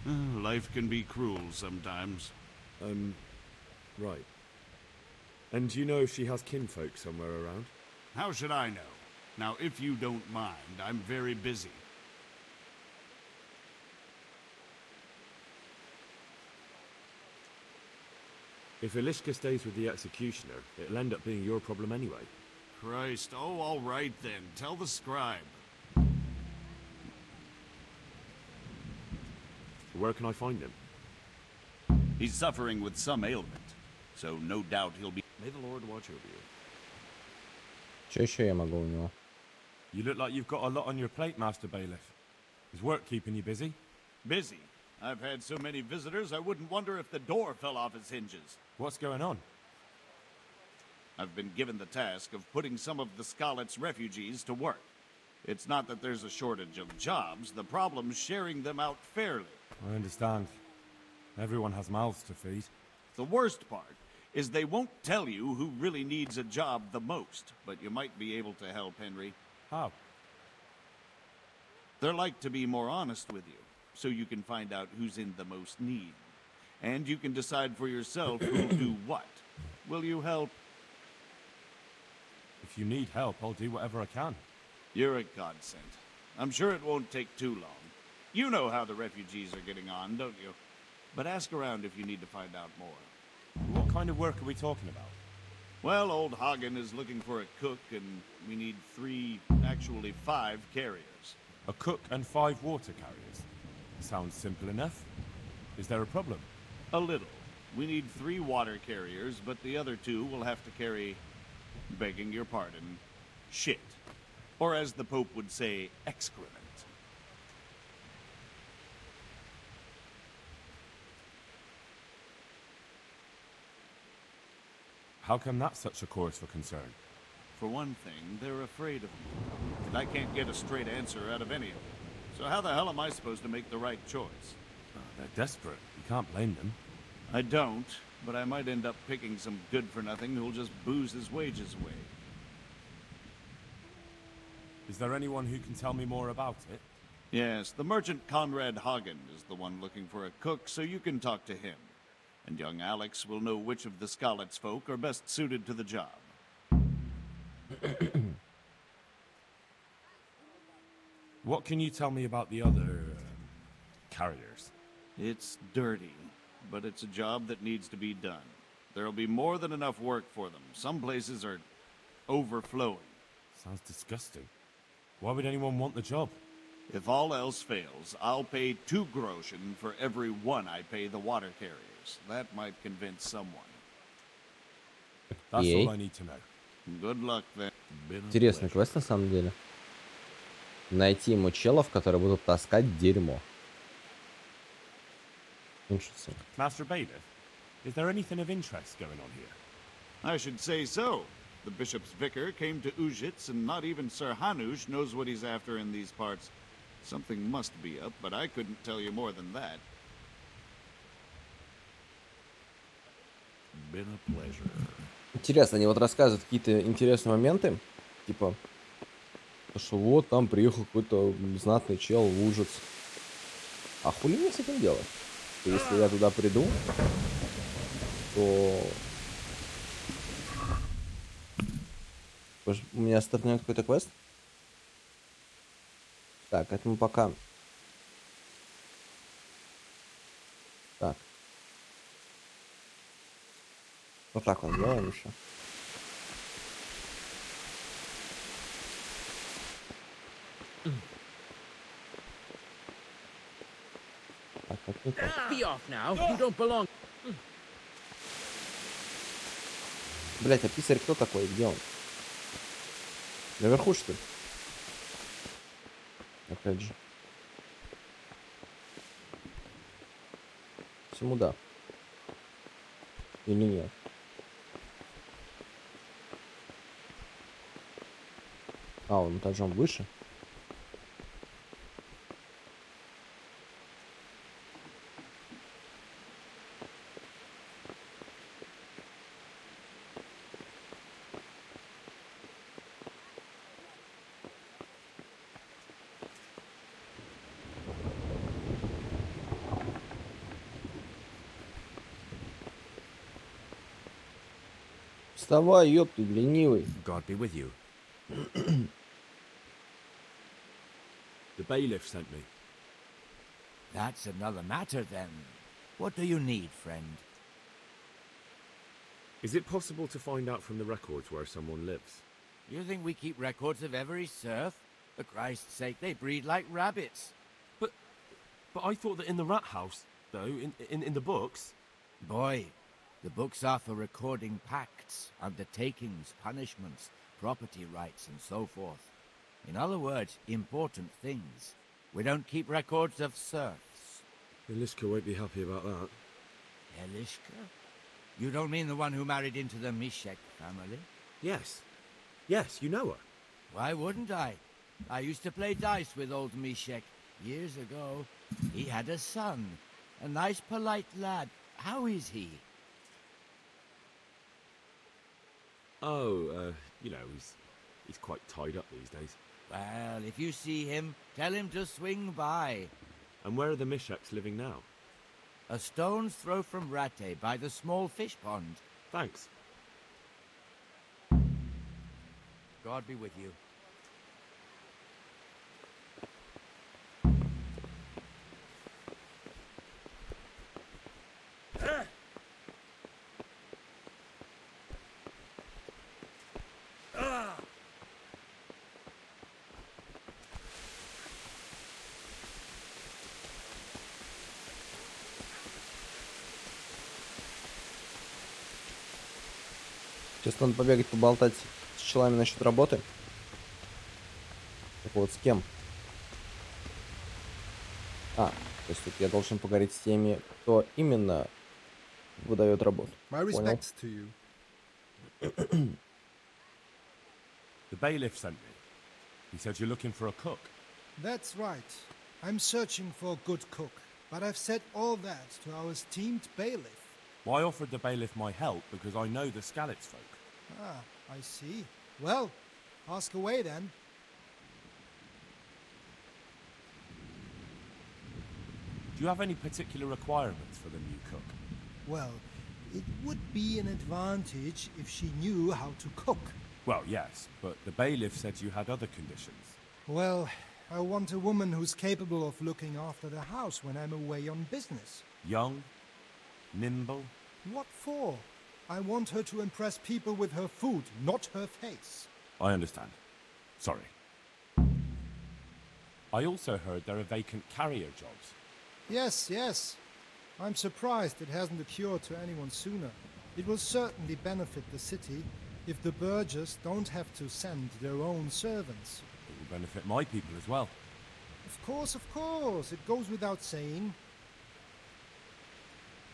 Life can be cruel sometimes. Right. And do you know if she has kinfolk somewhere around? How should I know? Now, if you don't mind, I'm very busy. If Ilishka stays with the executioner, it'll end up being your problem anyway. Christ, oh, all right then. Tell the scribe. Where can I find him? He's suffering with some ailment, so no doubt he'll be... May the Lord watch over you. Чё еще я могу у него? You look like you've got a lot on your plate, Master Bailiff. Is work keeping you busy? Busy. I've had so many visitors, I wouldn't wonder if the door fell off its hinges. What's going on? I've been given the task of putting some of the Scarlet's refugees to work. It's not that there's a shortage of jobs, the problem's sharing them out fairly. I understand. Everyone has mouths to feed. The worst part is they won't tell you who really needs a job the most, but you might be able to help, Henry. How? They're like to be more honest with you, so you can find out who's in the most need. And you can decide for yourself who'll do what. Will you help? If you need help, I'll do whatever I can. You're a godsend. I'm sure it won't take too long. You know how the refugees are getting on, don't you? But ask around if you need to find out more. What kind of work are we talking about? Well, old Hagen is looking for a cook, and we need 5 carriers. A cook and 5 water carriers. Sounds simple enough. Is there a problem? A little. We need 3 water carriers, but the other 2 will have to carry, begging your pardon, shit. Or as the Pope would say, excrement. How come that's such a cause for concern? For one thing, they're afraid of me. And I can't get a straight answer out of any of them. So how the hell am I supposed to make the right choice? They're desperate. You can't blame them. I don't, but I might end up picking some good-for-nothing who'll just booze his wages away. Is there anyone who can tell me more about it? Yes, the merchant Conrad Hagen is the one looking for a cook, so you can talk to him. And young Alex will know which of the Scarlet's folk are best suited to the job. What can you tell me about the other carriers? It's dirty, but it's a job that needs to be done. There'll be more than enough work for them. Some places are overflowing. Sounds disgusting. Why would anyone want the job? If all else fails, I'll pay 2 groschen for every 1 I pay the water carriers. That might convince someone. That's Yay. all I need to know. Good luck then. Интересный квест на самом деле. Найти ему челов, которые будут таскать дерьмо. Interesting. Master Bailiff, is there anything of interest going on here? I should say so. The bishop's vicar came to Ujits, and not even Sir Hanush knows what he's after in these parts. Something must be up, but I couldn't tell you more than that. Been a pleasure. Интересно, они вот рассказывают какие-то интересные моменты. Типа, что вот там приехал какой-то знатный чел в Ужиц. А хули мне с этим делать? Если я туда приду, то у меня стартует какой-то квест. Так, это мы пока. Так. Вот так вот сделаем еще. Так, как не так. Be off now. You don't belong. Блять, а писарь кто такой? Где он? Наверху, что ли? Опять же. Всему да. Или нет? А, он этажом выше. Вставай, ёб ты, ленивый. God be with you. The bailiff sent me. That's another matter, then. What do you need, friend? Is it possible to find out from the records where someone lives? You think we keep records of every serf? For Christ's sake, they breed like rabbits. But I thought that in the rat house, though, in the books. Boy, the books are for recording pacts, undertakings, punishments, property rights, and so forth. In other words, important things. We don't keep records of serfs. Lishka won't be happy about that. Elishka? You don't mean the one who married into the Mishek family? Yes. Yes, you know her. Why wouldn't I? I used to play dice with old Mishek years ago. He had a son, a nice, polite lad. How is he? Oh, he's quite tied up these days. Well, if you see him, tell him to swing by. And where are the Misheks living now? A stone's throw from Rate by the small fish pond. Thanks. God be with you. Сейчас надо побегать, поболтать с челами насчет работы. Так вот, с кем? А, то есть тут я должен поговорить с теми, кто именно выдает работу. Понял. The bailiff sent me. He said you're looking for a cook. That's right. I'm searching for a good cook, but I've said all that to our esteemed bailiff. Well, I offered the bailiff my help because I know the Skalitz folk. Ah, I see. Well, ask away then. Do you have any particular requirements for the new cook? Well, it would be an advantage if she knew how to cook. Well, yes, but the bailiff said you had other conditions. Well, I want a woman who's capable of looking after the house when I'm away on business. Young, nimble. What for? I want her to impress people with her food, not her face. I understand. Sorry. I also heard there are vacant carrier jobs. Yes, yes. I'm surprised it hasn't occurred to anyone sooner. It will certainly benefit the city if the burghers don't have to send their own servants. It will benefit my people as well. Of course. It goes without saying.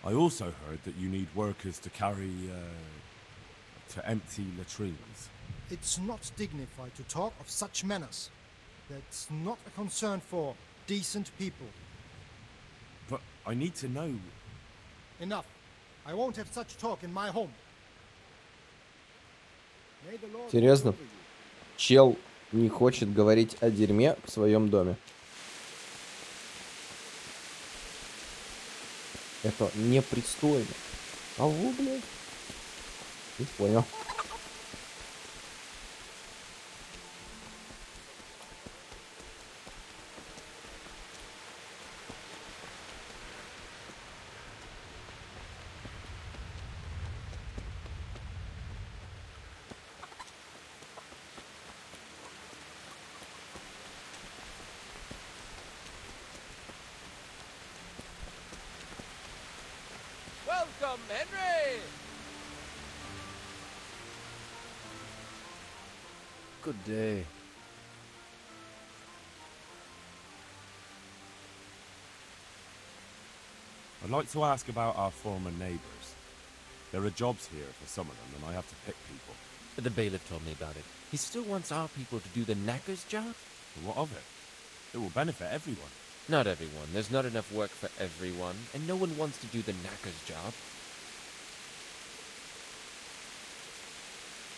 I also heard that you need workers to carry, to empty latrines. It's not dignified to talk of such manners. That's not a concern for decent people. But I need to know. Enough. I won't have such talk in my home. May the Lord Серьезно? watch over you. Чел не хочет говорить о дерьме в своем доме. Это непристойно. Алло, блядь. Не понял. Welcome, Henry! Good day. I'd like to ask about our former neighbours. There are jobs here for some of them, and I have to pick people. The bailiff told me about it. He still wants our people to do the knacker's job? But what of it? It will benefit everyone. Not everyone. There's not enough work for everyone, and no one wants to do the knacker's job.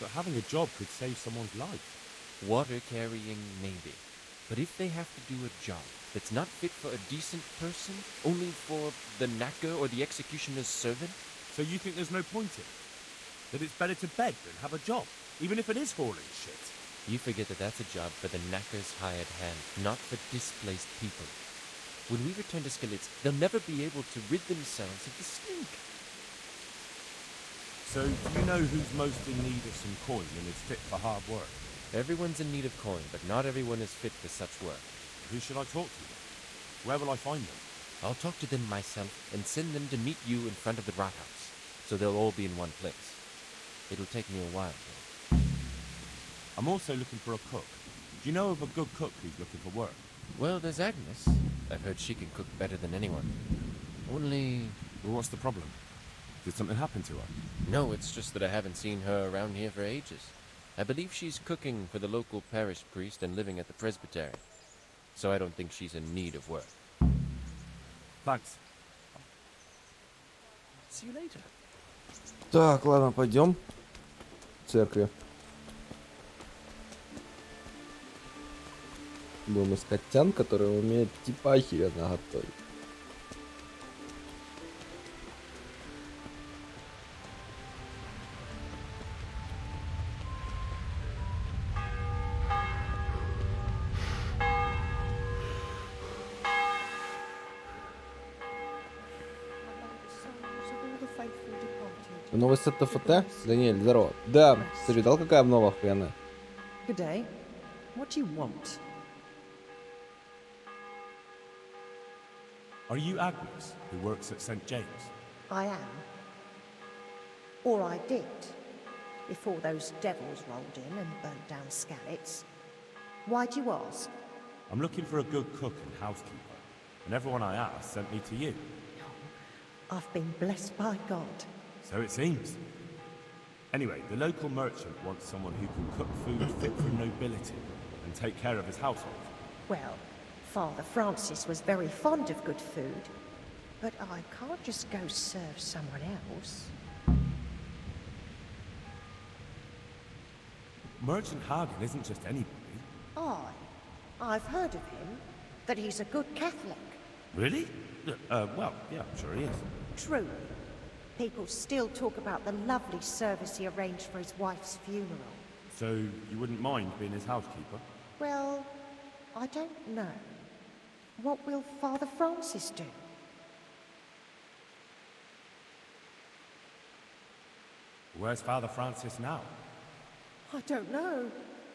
But having a job could save someone's life. Water carrying, maybe. But if they have to do a job that's not fit for a decent person, only for the knacker or the executioner's servant? So you think there's no point in it? That it's better to beg than have a job, even if it is hauling shit? You forget that that's a job for the knacker's hired hand, not for displaced people. When we return to Skillets, they'll never be able to rid themselves of the stink. So do you know who's most in need of some coin and is fit for hard work? Everyone's in need of coin, but not everyone is fit for such work. Who should I talk to? Where will I find them? I'll talk to them myself and send them to meet you in front of the Rathaus, so they'll all be in one place. It'll take me a while, though. I'm also looking for a cook. Do you know of a good cook who's looking for work? Well, there's Agnes. I've heard she can cook better than anyone. Only... Well, what's the problem? Did something happen to her? No, it's just that I haven't seen her around here for ages. I believe she's cooking for the local parish priest and living at the presbytery. So I don't think she's in need of work. Thanks. See you later. Так, ладно, пойдем в церкви. Будем искать тян, которые умеют типа охеренно готовить. Новость от ТФТ? Даниэль, здорово. Да, ты видал, какая обнова охуенная? Good day. What do you want? Are you Agnes, who works at St. James? I am. Or I did, before those devils rolled in and burnt down Skallets. Why do you ask? I'm looking for a good cook and housekeeper, and everyone I asked sent me to you. I've been blessed by God. So it seems. Anyway, the local merchant wants someone who can cook food fit for nobility and take care of his household. Well, Father Francis was very fond of good food, but I can't just go serve someone else. Merchant Hagen isn't just anybody. I've heard of him, that he's a good Catholic. Really? Well, yeah, I'm sure he is. True. People still talk about the lovely service he arranged for his wife's funeral. So you wouldn't mind being his housekeeper? Well, I don't know. What will Father Francis do? Where's Father Francis now? I don't know.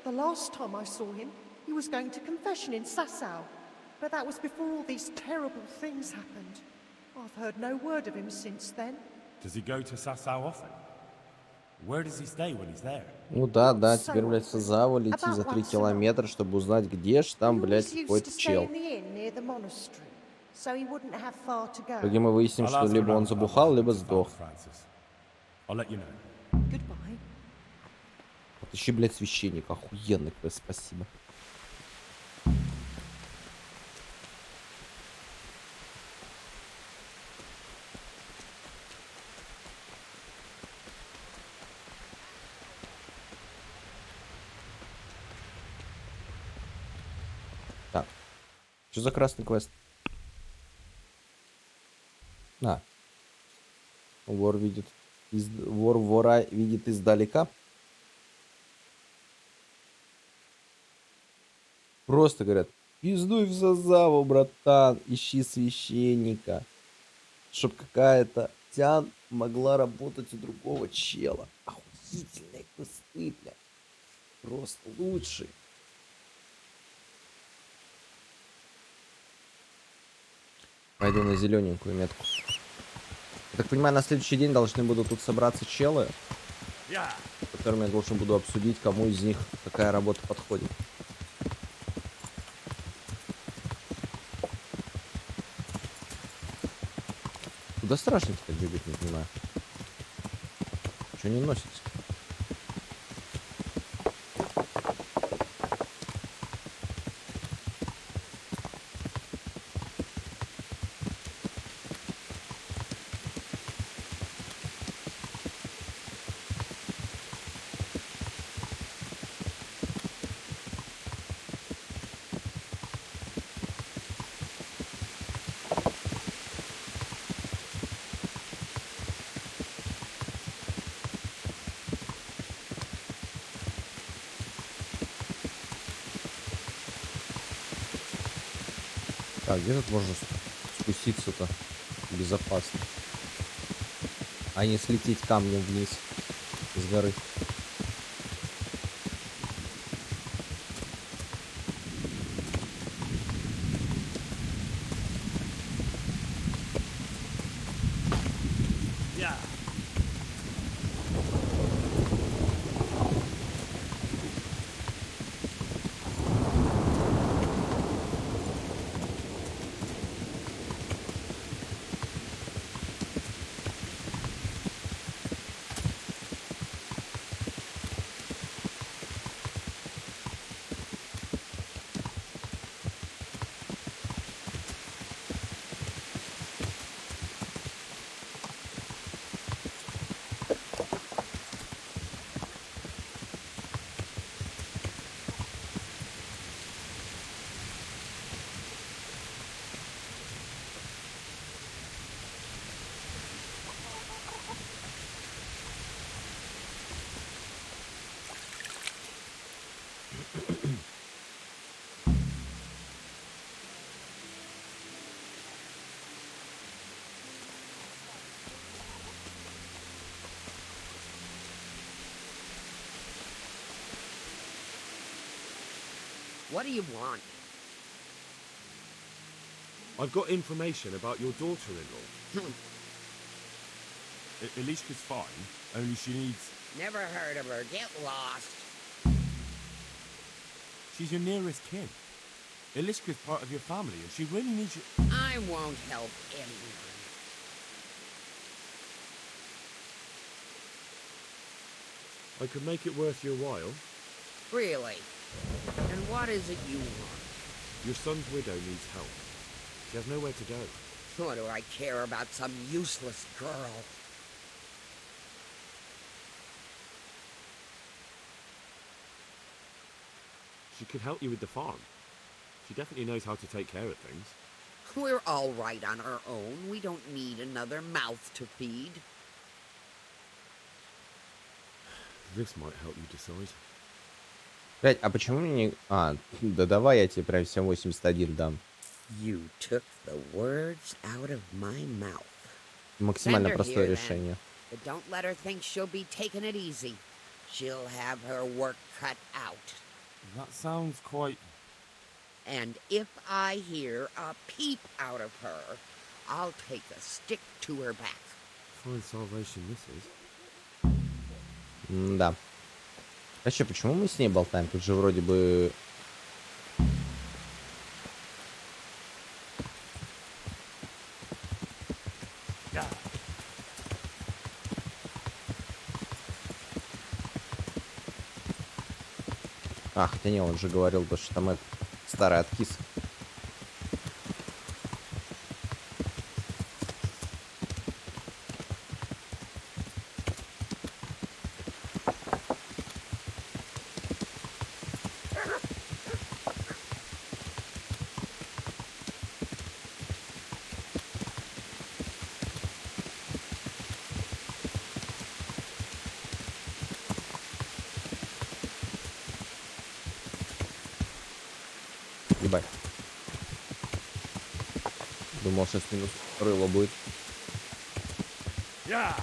The last time I saw him, he was going to confession in Sasau. But that was before all these terrible things happened. I've heard no word of him since then. Does he go to Sasau often? Where does he stay when he's there? Ну да, теперь, блядь, в Сазаву лети за 3 километра, чтобы узнать, где ж там, блядь, какой-то чел. Где мы выясним, что либо он забухал, либо сдох. Отыщи, блядь, священник, охуенный, спасибо. Что за красный квест? А. Вор вора видит издалека. Просто говорят, пиздуй в Зазаву, братан, ищи священника. Чтоб какая-то тян могла работать у другого чела. Охуительные квесты, бля. Просто лучший. Пойду на зелененькую метку. Я так понимаю, на следующий день должны будут тут собраться челы, с которыми я должен буду обсудить, кому из них какая работа подходит. Куда страшно так бегать, не понимаю. Что не носится? Так, где тут можно спуститься-то безопасно? А не слететь камнем вниз с горы. What do you want? I've got information about your daughter-in-law. Elishka's fine, only she needs... Never heard of her. Get lost. She's your nearest kin. Elishka's part of your family, and she really needs you... I won't help anyone. I could make it worth your while. Really? And what is it you want? Your son's widow needs help. She has nowhere to go. What do I care about some useless girl? She could help you with the farm. She definitely knows how to take care of things. We're all right on our own. We don't need another mouth to feed. This might help you decide. Блять, а почему мне не... А, да давай я тебе прям всем 81 дам. You took the words out of my mouth. Максимально простое решение. But don't let her think she'll be taking it easy. She'll have her work cut out. That sounds quite... And if I hear a peep out of her, I'll take a stick to her back. Fine salvation this is. Да. Вообще, почему мы с ней болтаем? Тут же вроде бы... Ах, да не, он же говорил, что там это старый откис. Ебать. Думал, сейчас минус рыло будет. Yeah.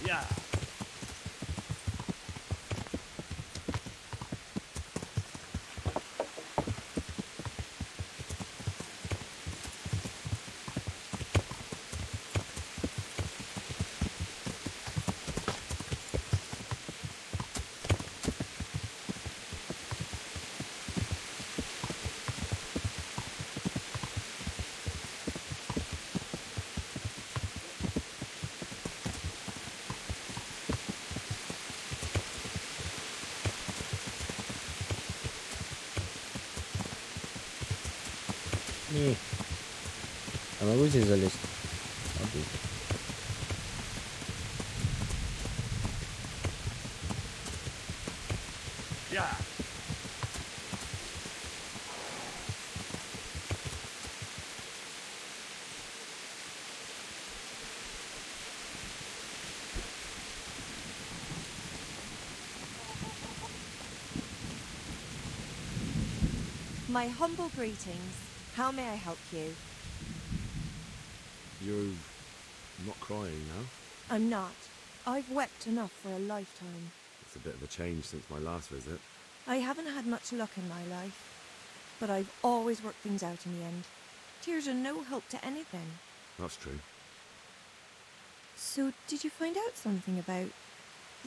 Yeah. Не. А могу здесь залезть? Могу. Yeah. My humble greetings. How may I help you? You're not crying now? I'm not. I've wept enough for a lifetime. It's a bit of a change since my last visit. I haven't had much luck in my life, but I've always worked things out in the end. Tears are no help to anything. That's true. So, did you find out something about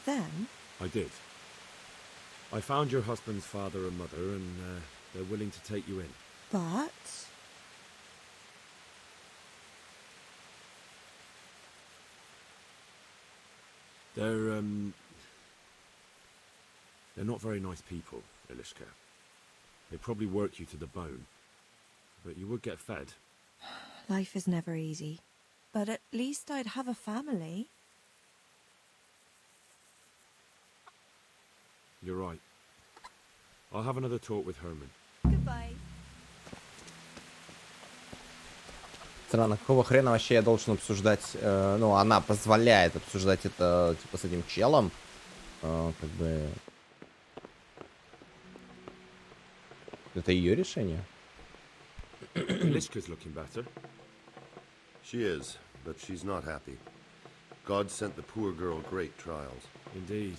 them? I did. I found your husband's father and mother, and they're willing to take you in. But... They're not very nice people, Ilishka. They probably work you to the bone. But you would get fed. Life is never easy. But at least I'd have a family. You're right. I'll have another talk with Herman. Goodbye. Странно, какого хрена вообще я должен обсуждать, ну, она позволяет обсуждать это, типа, с этим челом, как бы, это ее решение. Ilishka's looking better. She is, but she's not happy. God sent the poor girl great trials. Indeed.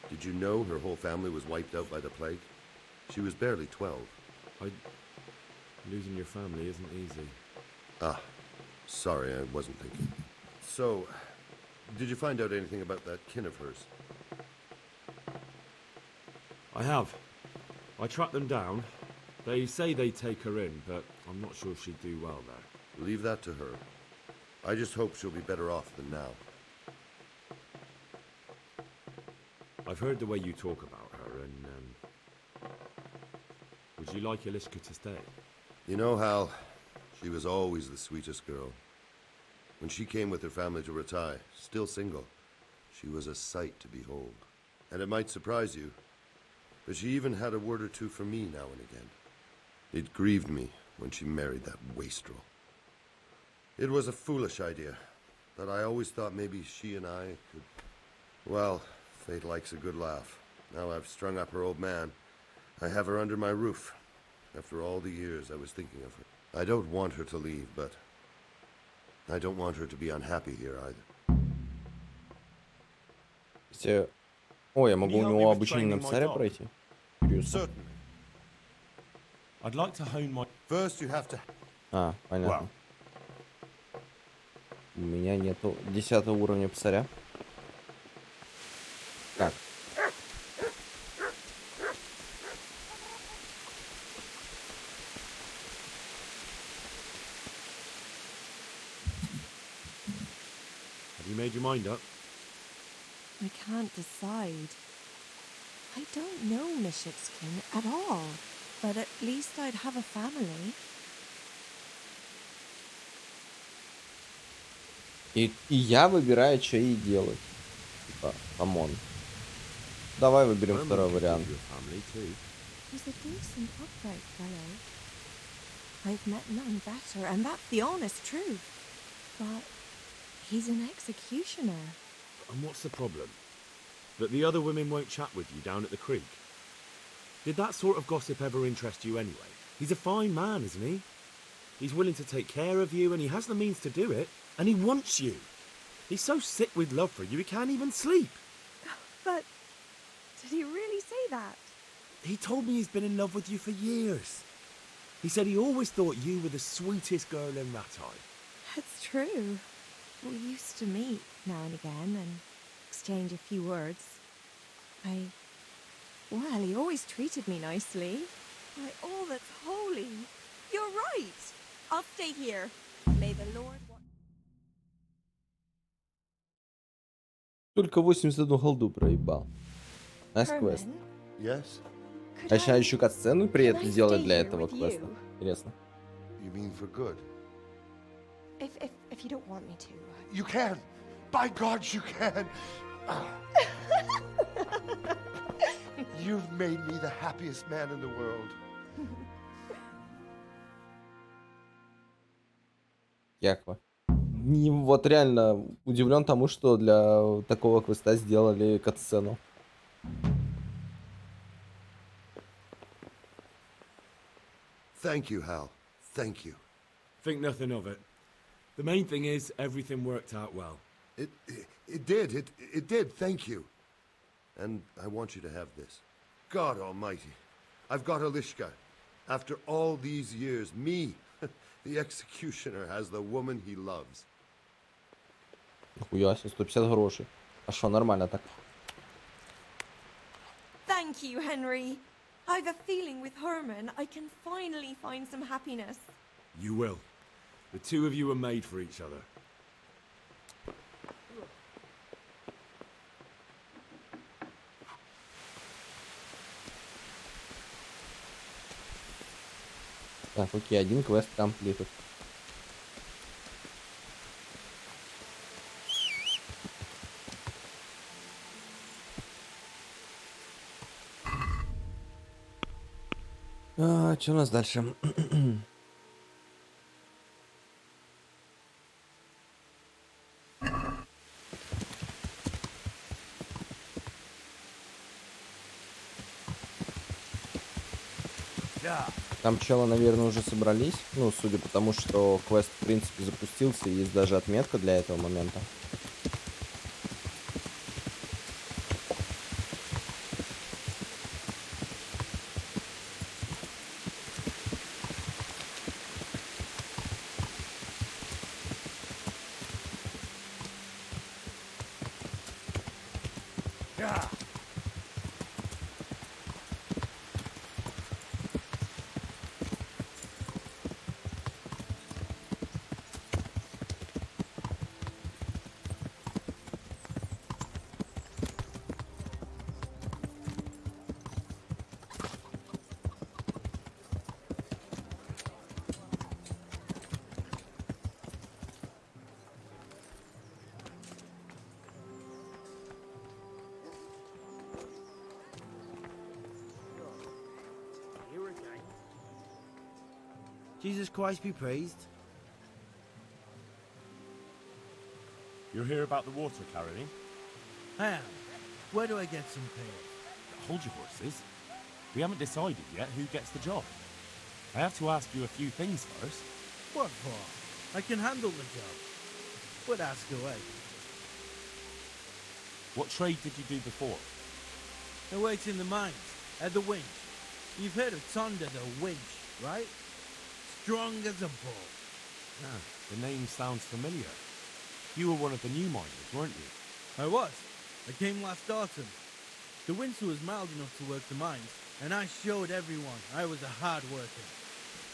Did you know her whole family was wiped out by the plague? She was barely 12. Losing your family isn't easy. Ah, sorry, I wasn't thinking. So, did you find out anything about that kin of hers? I have. I tracked them down. They say they take her in, but I'm not sure she'd do well there. Leave that to her. I just hope she'll be better off than now. I've heard the way you talk about her, and would you like Ilishka to stay? You know, Hal, she was always the sweetest girl. When she came with her family to Ratai, still single, she was a sight to behold. And it might surprise you, but she even had a word or two for me now and again. It grieved me when she married that wastrel. It was a foolish idea, but I always thought maybe she and I could... Well, fate likes a good laugh. Now I've strung up her old man. I have her under my roof. After all the years I was thinking of her. I don't want her to leave, but I don't want her to be unhappy here either. Ой, я могу у него обучение на псаря пройти? Интересно. I'd like to hone my... First you have to... А, понятно. У меня нету 10 уровня псаря. Так. Have you made your mind up? I can't decide. I don't know Mishitskin at all, but at least I'd have a family. И я выбираю, что ей делать. Типа, камон. Давай выберем второй вариант. He's a decent, upright fellow. I've met none better, and that's the honest truth. But he's an executioner. And what's the problem? That the other women won't chat with you down at the creek? Did that sort of gossip ever interest you anyway? He's a fine man, isn't he? He's willing to take care of you, and he has the means to do it, and he wants you. He's so sick with love for you, he can't even sleep. But did he really say that? He told me he's been in love with you for years. He said he always thought you were the sweetest girl in Ratai. That's true. We used to meet now and again and exchange a few words. Well, he always treated me nicely. By all that's holy. You're right. I'll stay here. May the Lord... Только 81 голду проебал. Nice quest. Yes? А сейчас еще катсцену при этом делать для этого квеста. Интересно. You mean for good? If you don't want me to. You can! By God, you can! You've made me the happiest man in the world. Яква. Вот реально удивлен тому, что для такого квеста сделали катсцену. Thank you, Hal. Thank you. Think nothing of it. The main thing is everything worked out well. It did, thank you. And I want you to have this. God almighty, I've got Alishka. After all these years, me, the executioner, has the woman he loves. Нихуя себе, 150 грошей. А шо, нормально так. Thank you, Henry. I've a feeling with Herman I can finally find some happiness. You will. The two of you are made for each other. Так, окей, один квест комплитед. Что у нас дальше? Там пчелы, наверное, уже собрались. Ну, судя по тому, что квест, в принципе, запустился, есть даже отметка для этого момента. Jesus Christ be praised. You're here about the water carrying? Ham, where do I get some pay? Hold your horses. We haven't decided yet who gets the job. I have to ask you a few things first. What for? I can handle the job. But ask away. What trade did you do before? I worked in the mines, at the winch. You've heard of Tonda the winch, right? Strong as a bull. Ah, the name sounds familiar. You were one of the new miners, weren't you? I was. I came last autumn. The winter was mild enough to work the mines, and I showed everyone I was a hard worker.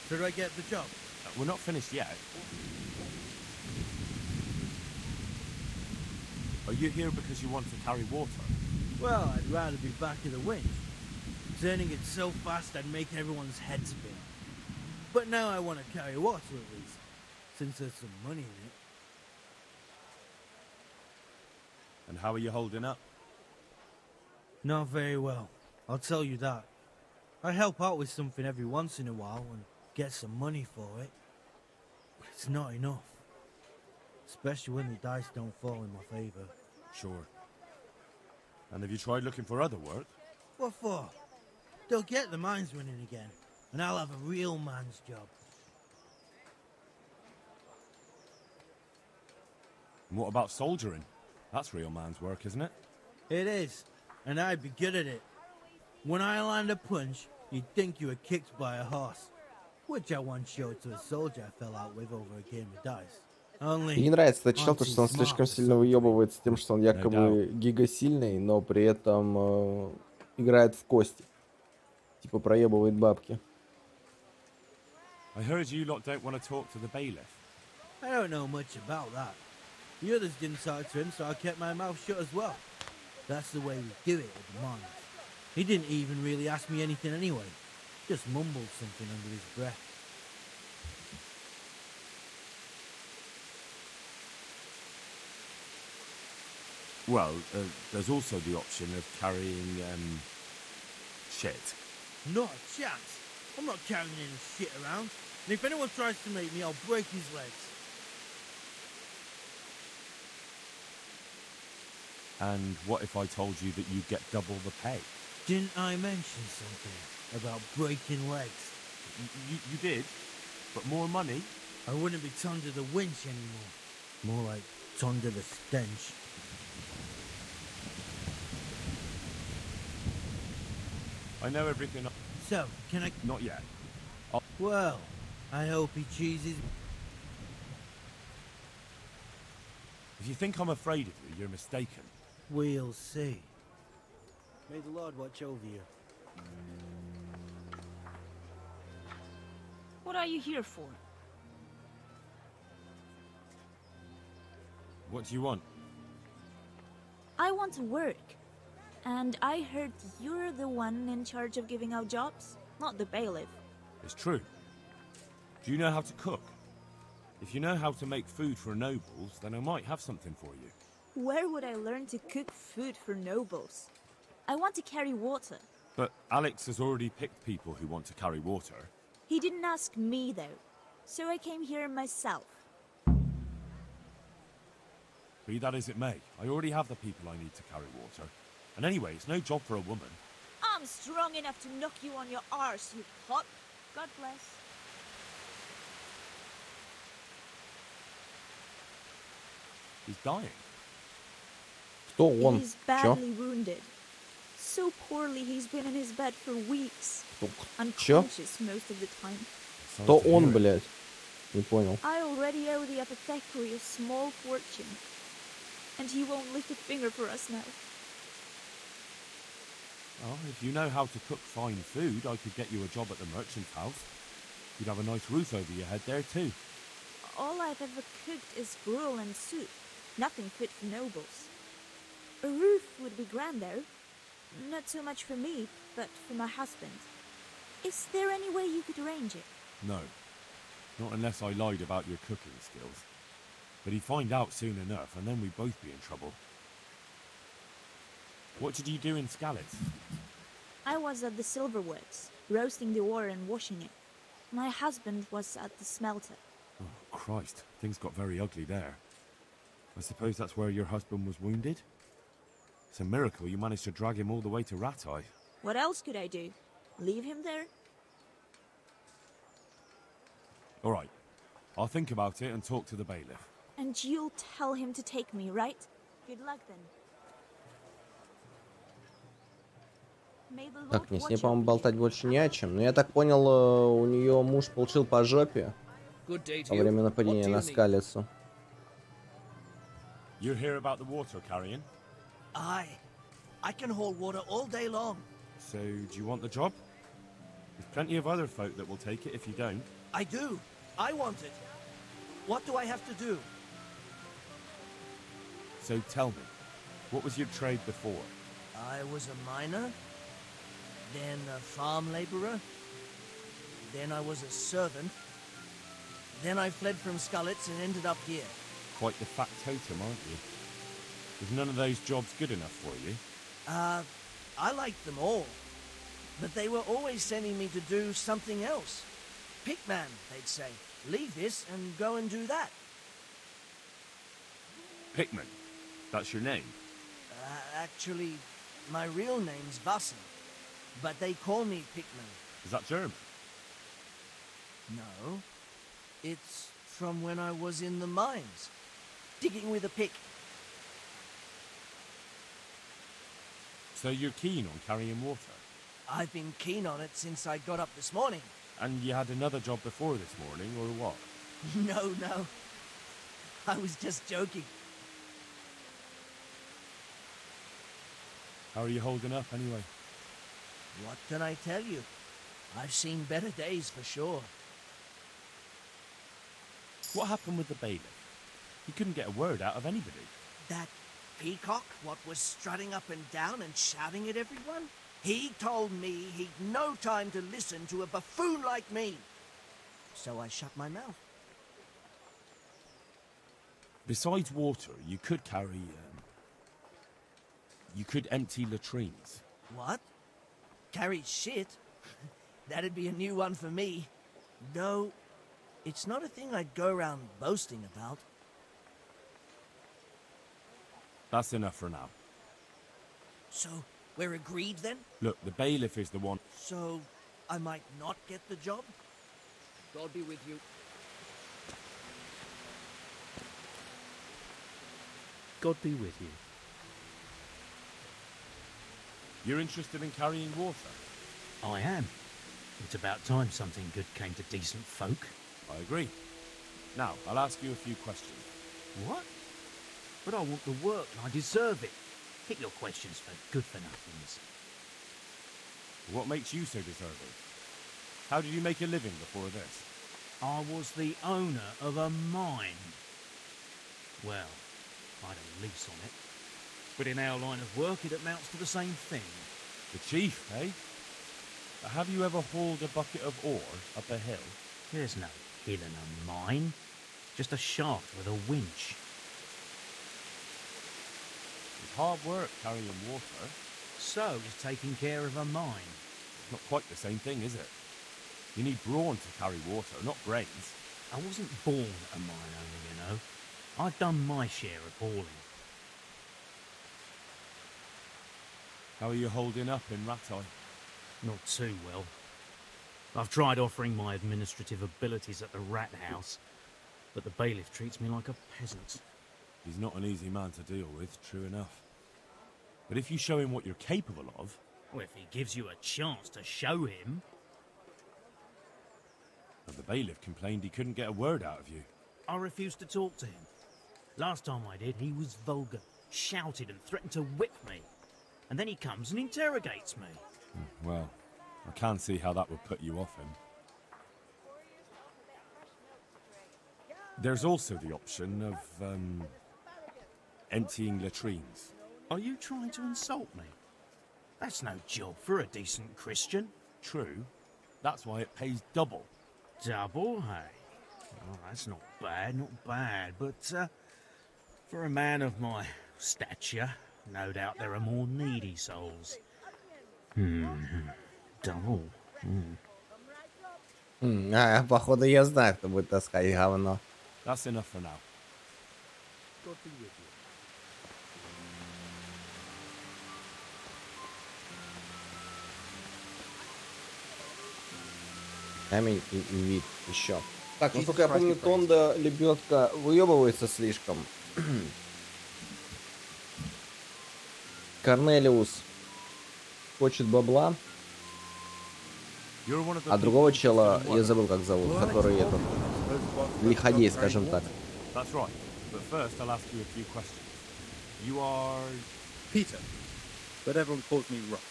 Should I get the job? We're not finished yet. Are you here because you want to carry water? Well, I'd rather be back in the wind. Turning it so fast I'd make everyone's head spin. But now I want to carry water at least, since there's some money in it. And how are you holding up? Not very well, I'll tell you that. I help out with something every once in a while and get some money for it. But it's not enough. Especially when the dice don't fall in my favor. Sure. And have you tried looking for other work? What for? They'll get the mines running again, and I'll have a real man's job. And what about soldiering? That's real man's work, isn't it? It is, and I'd be good at it. When I land a punch, you'd think you were kicked by a horse, which I once showed to a soldier I fell out with over a game of dice. Мне не нравится этот чел, потому что он слишком сильно выебывается тем, что он якобы гигасильный, но при этом играет в кости. Типа проебывает бабки. I heard you lot don't want to talk to the bailiff. I don't know much about that. The others didn't talk to him, so I kept my mouth shut as well. That's the way we do it at the mines. He didn't even really ask me anything anyway. Just mumbled something under his breath. Well, there's also the option of carrying, shit. Not a chance. I'm not carrying any shit around. And if anyone tries to make me, I'll break his legs. And what if I told you that you get double the pay? Didn't I mention something about breaking legs? You did, but more money? I wouldn't be tongue to the winch anymore. More like tongue to the stench. I know everything. So, can I... Not yet. Well, I hope he chooses... If you think I'm afraid of you, you're mistaken. We'll see. May the Lord watch over you. What are you here for? What do you want? I want to work. And I heard you're the one in charge of giving out jobs, not the bailiff. It's true. Do you know how to cook? If you know how to make food for nobles, then I might have something for you. Where would I learn to cook food for nobles? I want to carry water. But Alex has already picked people who want to carry water. He didn't ask me, though. So I came here myself. Be that as it may, I already have the people I need to carry water. And anyway, it's no job for a woman. I'm strong enough to knock you on your arse, you pup. God bless. He's dying. Кто он? He's badly wounded. So poorly he's been in his bed for weeks. Unconscious most of the time. Кто он, блядь? Не понял. I already owe the apothecary a small fortune. And he won't lift a finger for us now. Oh, if you know how to cook fine food, I could get you a job at the merchant's house. You'd have a nice roof over your head there too. All I've ever cooked is gruel and soup. Nothing fit for nobles. A roof would be grand though. Not so much for me, but for my husband. Is there any way you could arrange it? No. Not unless I lied about your cooking skills. But he'd find out soon enough, and then we'd both be in trouble. What did you do in Skalitz? I was at the silver works, roasting the ore and washing it. My husband was at the smelter. Oh, Christ. Things got very ugly there. I suppose that's where your husband was wounded? It's a miracle you managed to drag him all the way to Ratai. What else could I do? Leave him there? All right. I'll think about it and talk to the bailiff. And you'll tell him to take me, right? Good luck then. Так, мне с ней, по-моему, болтать больше не о чем. Но я так понял, у нее муж получил по жопе во время нападения на Скалицу. You hear about the water carrying? Aye. I can hold water all day long. So, do you want the job? There's plenty of other folk that will take it if you don't. I do. I want it. What do I have to do? So tell me, What was your trade before? I was a miner, then a farm laborer, then I was a servant, then I fled from Skullets and ended up here. Quite the factotum, aren't you? Was none of those jobs good enough for you? I liked them all, but they were always sending me to do something else. Pickman, they'd say. Leave this and go and do that. Pickman? That's your name? Actually, my real name's Vassen, but they call me Pickman. Is that German? No. It's from when I was in the mines, digging with a pick. So you're keen on carrying water? I've been keen on it since I got up this morning. And you had another job before this morning, or what? No. I was just joking. How are you holding up, anyway? What can I tell you? I've seen better days for sure. What happened with the bailiff? He couldn't get a word out of anybody. That peacock, what was strutting up and down and shouting at everyone? He told me he'd no time to listen to a buffoon like me. So I shut my mouth. Besides water, you could carry... you could empty latrines. What? Carry shit? That'd be a new one for me. No, it's not a thing I'd go around boasting about. That's enough for now. So, we're agreed then? Look, the bailiff is the one... So, I might not get the job? God be with you. God be with you. You're interested in carrying water? I am. It's about time something good came to decent folk. I agree. Now, I'll ask you a few questions. What? But I want the work and I deserve it. Keep your questions for good-for-nothings. What makes you so deserving? How did you make a living before this? I was the owner of a mine. Well, I had a lease on it. But in our line of work, it amounts to the same thing. The chief, eh? Have you ever hauled a bucket of ore up a hill? There's no hill in a mine. Just a shaft with a winch. It's hard work carrying water. So is taking care of a mine. Not quite the same thing, is it? You need brawn to carry water, not brains. I wasn't born a mine owner, you know. I'd done my share of hauling. How are you holding up in Ratai? Not too well. I've tried offering my administrative abilities at the rat house, but the bailiff treats me like a peasant. He's not an easy man to deal with, true enough. But if you show him what you're capable of... Well, if he gives you a chance to show him... Well, the bailiff complained he couldn't get a word out of you. I refused to talk to him. Last time I did, he was vulgar, shouted and threatened to whip me. And then he comes and interrogates me. Well, I can't see how that would put you off him. There's also the option of, emptying latrines. Are you trying to insult me? That's no job for a decent Christian. True. That's why it pays double. Double, hey? Oh, that's not bad, but, for a man of my stature, no doubt there are more needy souls. Double. Походу, я знаю, кто будет таскать говно. That's enough for now. God be with you. Камень и вид еще. Так, насколько я помню, Тонда лебедка выебывается слишком. Корнелиус хочет бабла. А другого чела, я забыл, как зовут, который этот лиходей, скажем так. That's right. But first I'll ask you a few questions. You are... Peter. But everyone calls me Rock.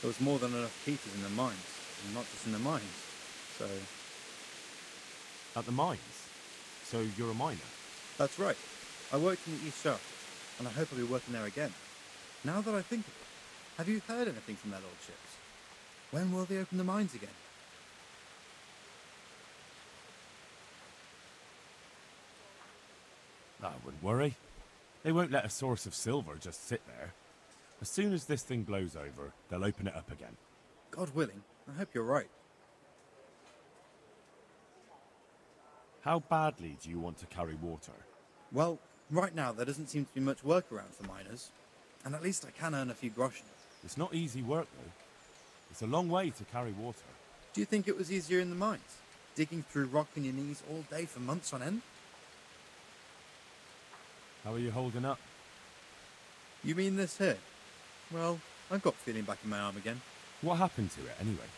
There was more than enough Peters in the mines. And not just in the mines. So... At the mines? So you're a miner? That's right. I worked in the East Shaft. and I hope I'll be working there again. Now that I think of it, have you heard anything from their lordships? When will they open the mines again? I wouldn't worry. They won't let a source of silver just sit there. As soon as this thing blows over, they'll open it up again. God willing, I hope you're right. How badly do you want to carry water? Well, right now there doesn't seem to be much work around for miners, and at least I can earn a few groschen. It's not easy work, though. It's a long way to carry water. Do you think it was easier in the mines? Digging through rock on your knees all day for months on end? How are you holding up? You mean this here? Well, I've got feeling back in my arm again. What happened to it, anyway?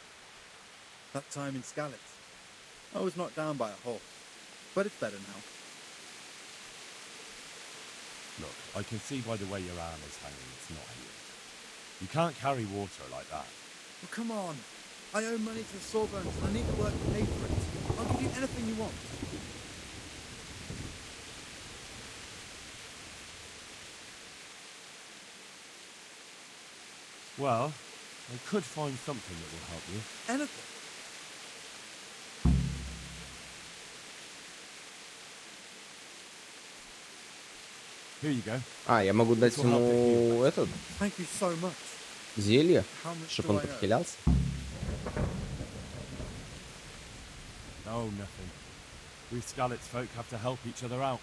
That time in Skalitz. I was knocked down by a horse, but it's better now. Look, I can see by the way your arm is hanging it's not healed. You can't carry water like that. Well, come on. I owe money to the Sawbones and I need the work to pay for it. I'll give you anything you want. Well, I could find something that will help you. Anything? Here you go. А, я могу дать ему этот Thank you so much. зелье, How much чтобы do он I owe? подхилялся. Oh, nothing. We Skalitz folk have to help each other out.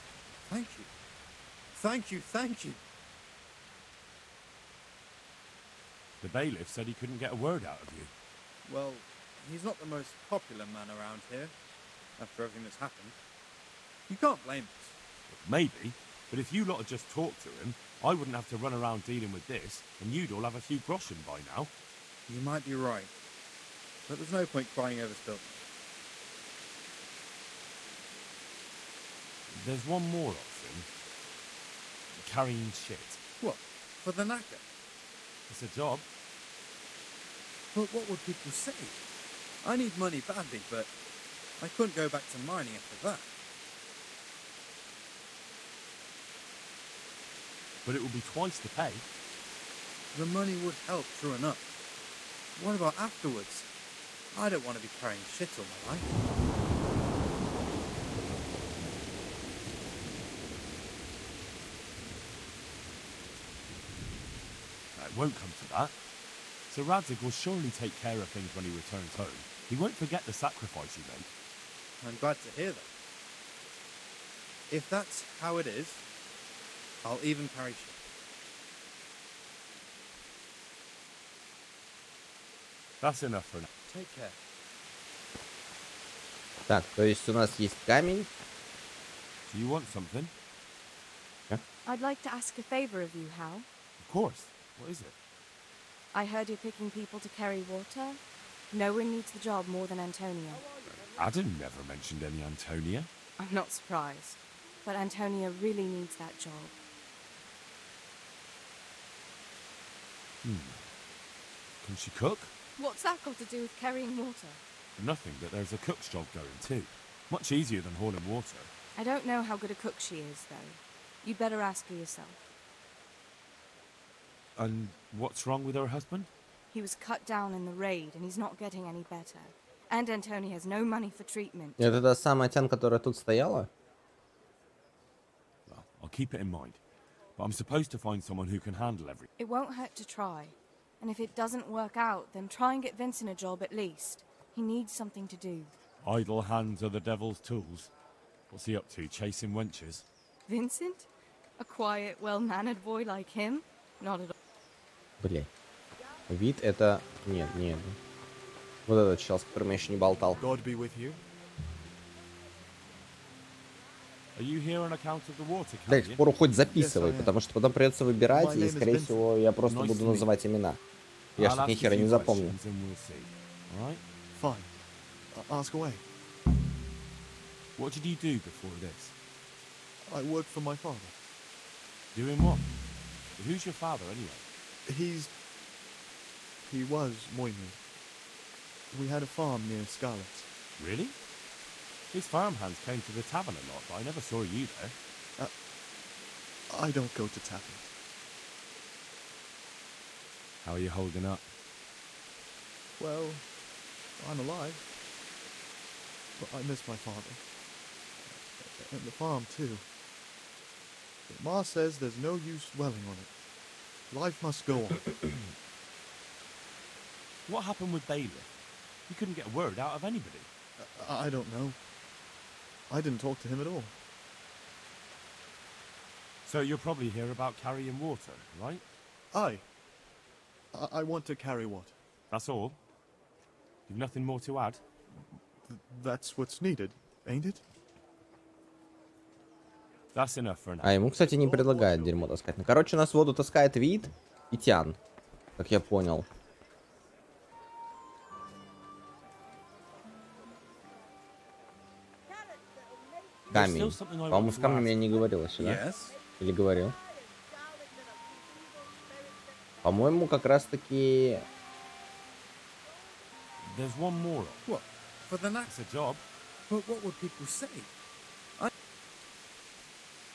Thank you. Thank you, thank you. The bailiff said he couldn't get a word out of you. Well, he's not the most popular man around here, after everything that's happened. You can't blame us. Maybe, but if you lot had just talked to him, I wouldn't have to run around dealing with this, and you'd all have a few groschen by now. You might be right. But there's no point crying over spilt milk. There's one more option. Carrying shit. What? For the knacker? It's a job. But what would people say? I need money badly, but I couldn't go back to mining after that. But it will be twice the pay. The money would help, true enough. What about afterwards? I don't want to be carrying shit all my life. It won't come to that. Sir Radzig will surely take care of things when he returns home. He won't forget the sacrifice he made. I'm glad to hear that. If that's how it is, I'll even carry shit. That's enough for now. Take care. Так, то есть у нас есть камень. Do you want something? I'd like to ask a favor of you, Hal. Of course. What is it? I heard you're picking people to carry water. No one needs the job more than Antonia. Adam never mentioned any Antonia. I'm not surprised. But Antonia really needs that job. Can she cook? What's that got to do with carrying water? Nothing, but there's a cook's job going too. Much easier than hauling water. I don't know how good a cook she is, though. You'd better ask her yourself. And what's wrong with her husband? He was cut down in the raid, and he's not getting any better. And Antonia has no money for treatment. Это та самая Тян, которая тут стояла? Well, I'll keep it in mind. But I'm supposed to find someone who can handle everything. It won't hurt to try. And if it doesn't work out, then try and get Vincent a job at least. He needs something to do. Idle hands are the devil's tools. What's he up to, chasing wenches? Vincent? A quiet, well-mannered boy like him? Not at all. Блин. Вид это... Нет, нет. Вот этот чел, с которым я еще не болтал. God be with you. Are you here on account of the water, Да, к спору хоть записывай, потому что потом придется выбирать, и, скорее всего, я просто буду называть имена. Я что-то ни хера не запомню. Fine. Ask away. What did you do before this? I worked for my father. Doing what? Who's your father, anyway? He was Moynihan. We had a farm near Skalitz. Really? His farmhands came to the tavern a lot, but I never saw you there. I don't go to taverns. How are you holding up? Well, I'm alive. But I miss my father. And the farm, too. But Ma says there's no use dwelling on it. Life must go on. What happened with Bailiff? You couldn't get a word out of anybody. I don't know. I didn't talk to him at all. So you're probably here about carrying water, right? Aye. I want to carry water. That's all? You've nothing more to add? That's what's needed, ain't it? That's enough for now. А ему, кстати, не предлагает дерьмо таскать. Ну, короче, у нас воду таскает Вид и Тян, как я понял. Камень. По-моему, с камнем я не говорил еще, да? Или говорил? По-моему, как раз-таки... There's one more. What? For the next job? But what would people say?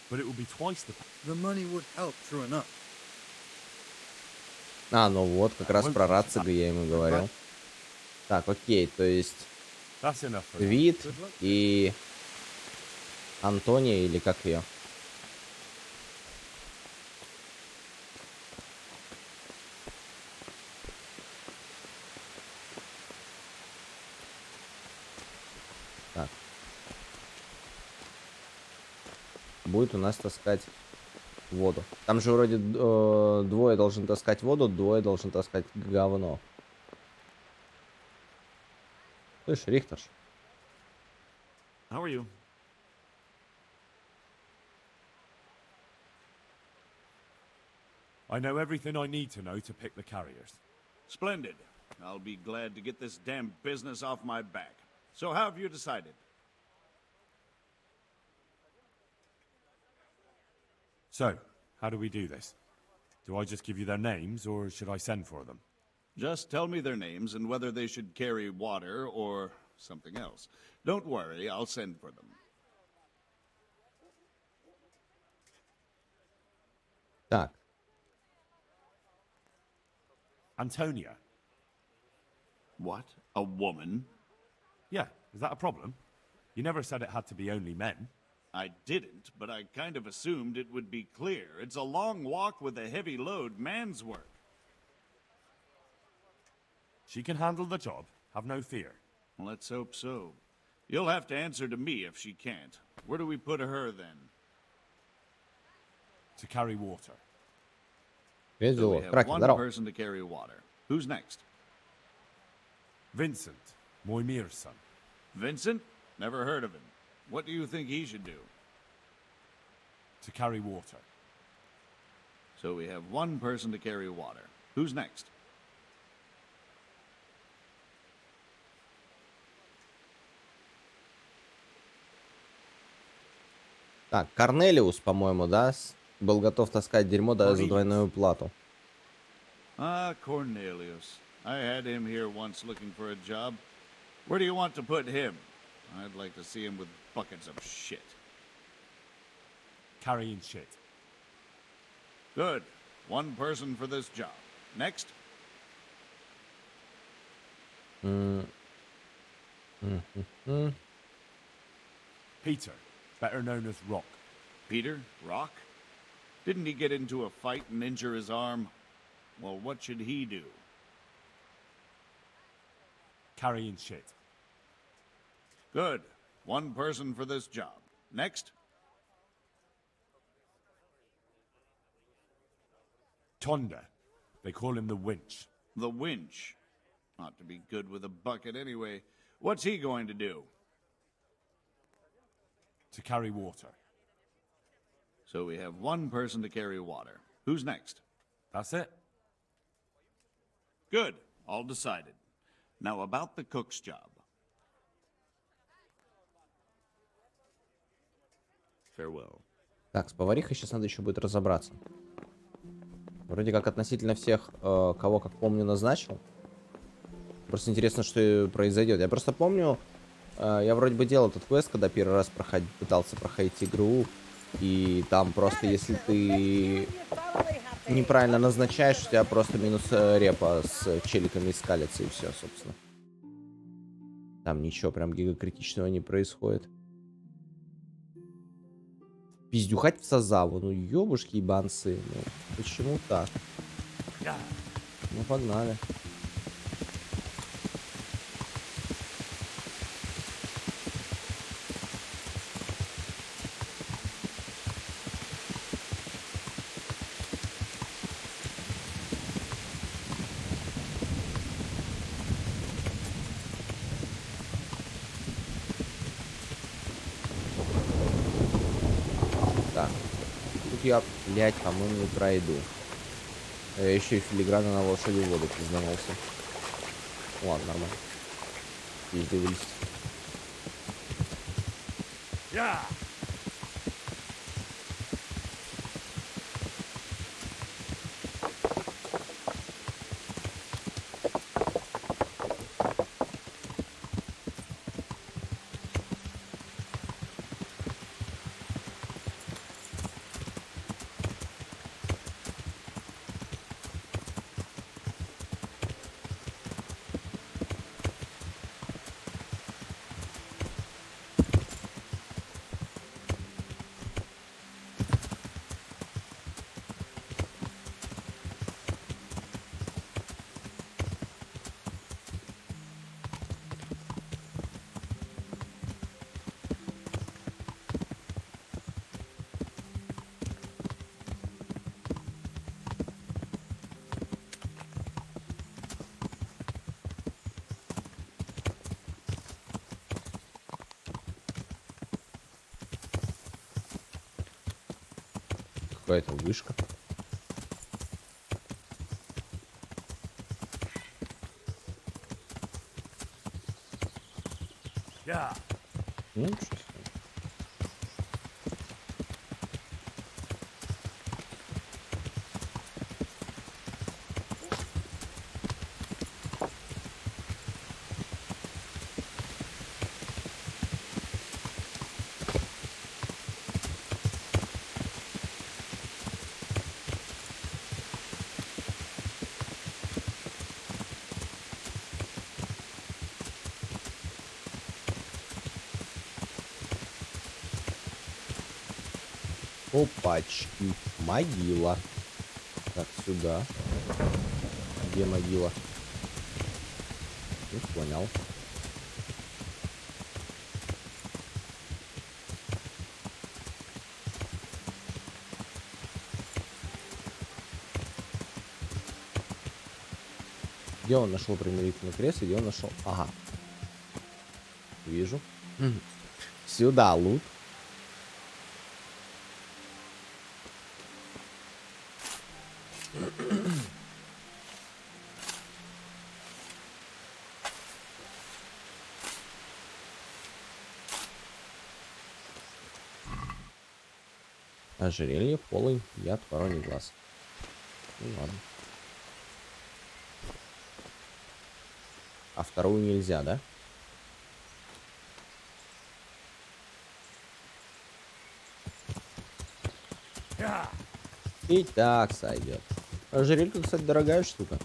But it would be twice the... The money would help, true enough. А, ну вот, как раз про Рацига я ему говорил. Так, окей, то есть... Вид и... Антония, или как ее? Так. Будет у нас таскать воду. Там же вроде двое должен таскать воду, двое должен таскать говно. Слышь, Рихтерш. How are you? I know everything I need to know to pick the carriers. Splendid. I'll be glad to get this damn business off my back. So how have you decided? So, how do we do this? Do I just give you their names, or should I send for them? Just tell me their names and whether they should carry water or something else. Don't worry, I'll send for them. Так. Antonia. What? A woman? Yeah, is that a problem? You never said it had to be only men. I didn't, but I kind of assumed it would be clear. It's a long walk with a heavy load, man's work. She can handle the job, have no fear. Let's hope so. You'll have to answer to me if she can't. Where do we put her then? To carry water. So we have one person to carry water. Who's next? Vincent, Moimir's son. Vincent? Never heard of him. What do you think he should do? To carry water. So we have one person to carry water. Who's next? Так, Корнелиус, по-моему, да? Был готов таскать дерьмо даже за двойную плату. Ah, Cornelius. I had him here once looking for a job. Where do you want to put him? I'd like to see him with buckets of shit. Carrying shit. Good. One person for this job. Next. Peter, better known as Rock. Peter? Rock? Didn't he get into a fight and injure his arm? Well, what should he do? Carrying shit. Good. One person for this job. Next. Tonda. They call him the winch. The winch. Ought to be good with a bucket anyway. What's he going to do? To carry water. So we have one person to carry water. Who's next? That's it. Good. All decided. Now about the cook's job. Farewell. Так, с поварихой сейчас надо еще будет разобраться. Вроде как относительно всех, кого, как помню, назначил. Просто интересно, что произойдет. Я просто помню, я вроде бы делал этот квест, когда первый раз пытался проходить игру. И там просто, если ты неправильно назначаешь, у тебя просто минус репа с челиками скалится, и все, собственно. Там ничего прям гигакритичного не происходит. Пиздюхать в Сазаву, ну ёбушки ебанцы, ну почему так? Ну погнали. Я, блядь, по-моему, не пройду. Я еще и филигранно на лошади в воду признанулся. Ладно, нормально. Пизды вылезть. Какая-то вышка. Ну, что с ним? Опачки. Могила. Так, сюда. Где могила? Не понял. Где он нашел примирительный крест и где он нашел? Ага. Вижу. Сюда лут. Ожерелье, полынь, яд, вороний глаз. Ну ладно. А вторую нельзя, да? И так сойдет. Ожерелька, кстати, дорогая штука.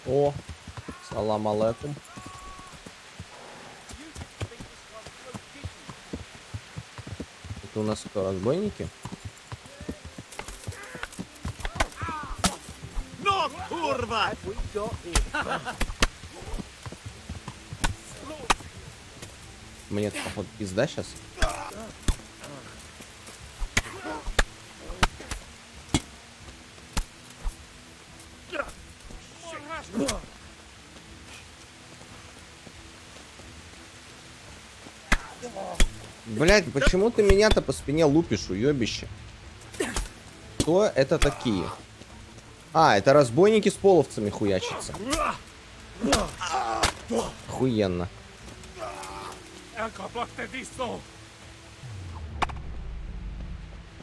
О, салам алейкум. Это у нас кто, разбойники? Но, курва! Мне-то, походу, пизда сейчас. Блять, почему ты меня-то по спине лупишь, уебище? Кто это такие? А, это разбойники с половцами хуячатся. Охуенно.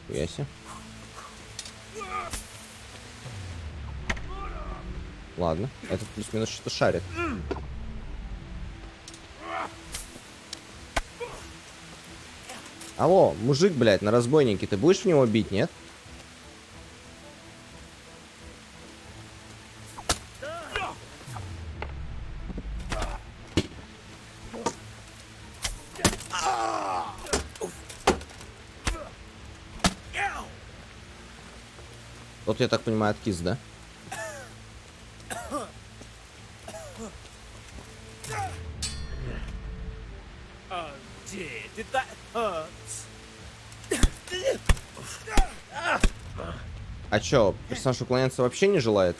Хуяси. Ладно, этот плюс-минус что-то шарит. Алло, мужик, блядь, на разбойнике, ты будешь в него бить, нет? Тот, я так понимаю, откис, да? Did that hurt? А чё, персонаж уклоняться вообще не желает?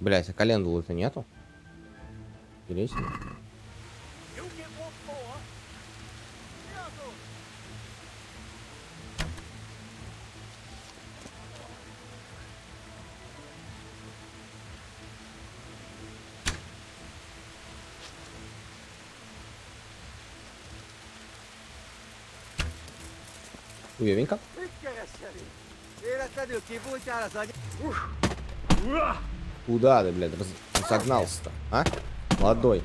Блять, а календулы-то нету? Интересно. Уевенько. Куда ты, блядь, разогнался-то, а? Молодой.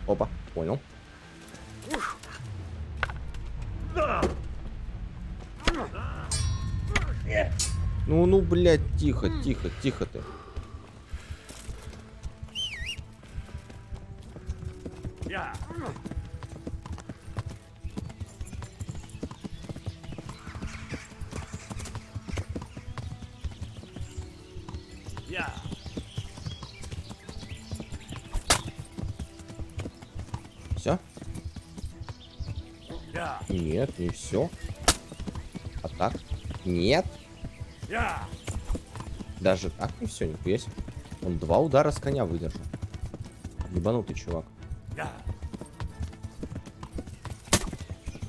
Опа, понял. Ну, блядь, тихо, тихо, тихо ты. Все? Нет, не все. А так? Нет. Даже так не все, нихуя себе. Он 2 удара с коня выдержал. Ебанутый чувак.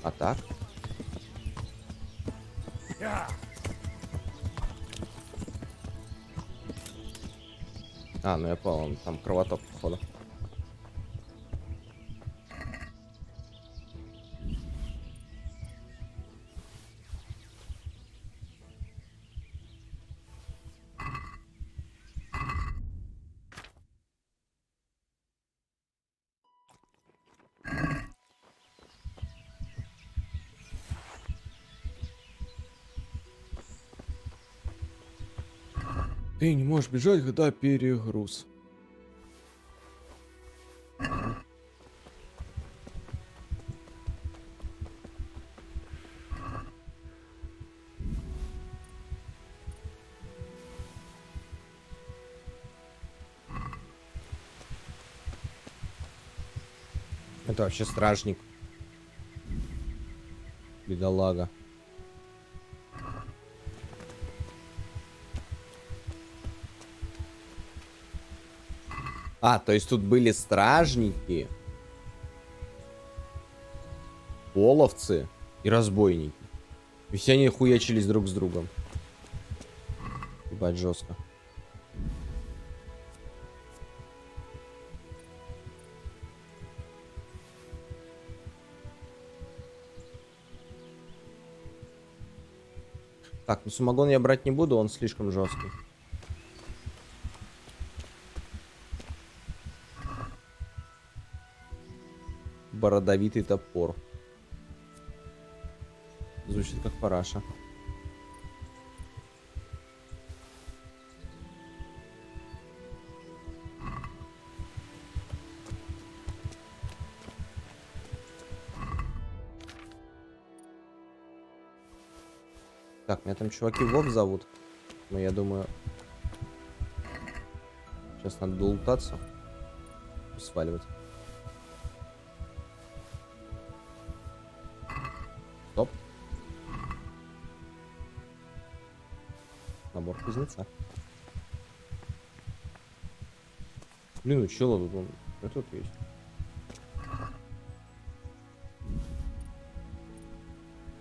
А так? А, ну я понял, он там кровоток, походу. Ты не можешь бежать, когда перегруз. Это вообще стражник. Бедолага. А, то есть тут были стражники, половцы и разбойники. И все они хуячились друг с другом. Ебать, жестко. Так, ну самогон я брать не буду, он слишком жесткий. Бородовитый топор. Звучит как параша. Так, меня там чуваки Вов зовут. Но я думаю... Сейчас надо долутаться. Сваливать. Стоп. Набор кузнеца. Блин, у чела тут он... Этот есть.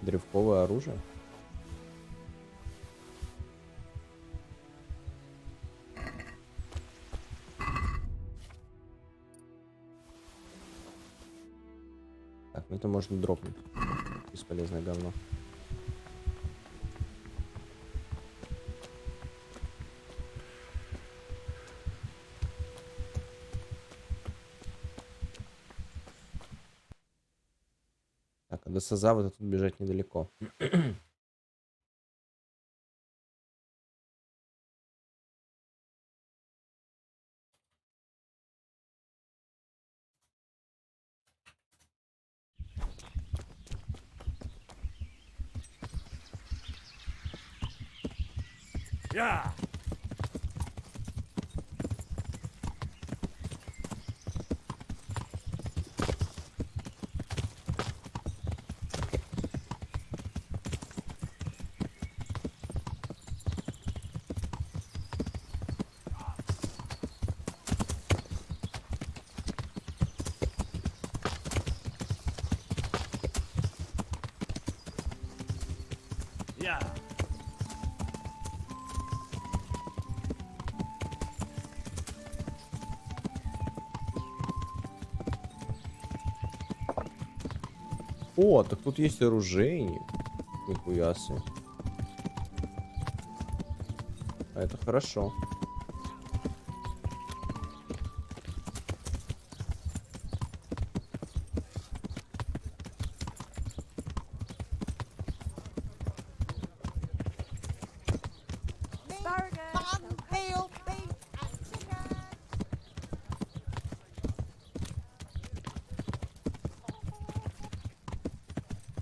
Древковое оружие. Так, ну это можно дропнуть. Бесполезное говно. Так, а до Сазавы тут бежать недалеко. Yeah. Yeah. О, так тут есть оружейник. Нихуя себе. А это хорошо.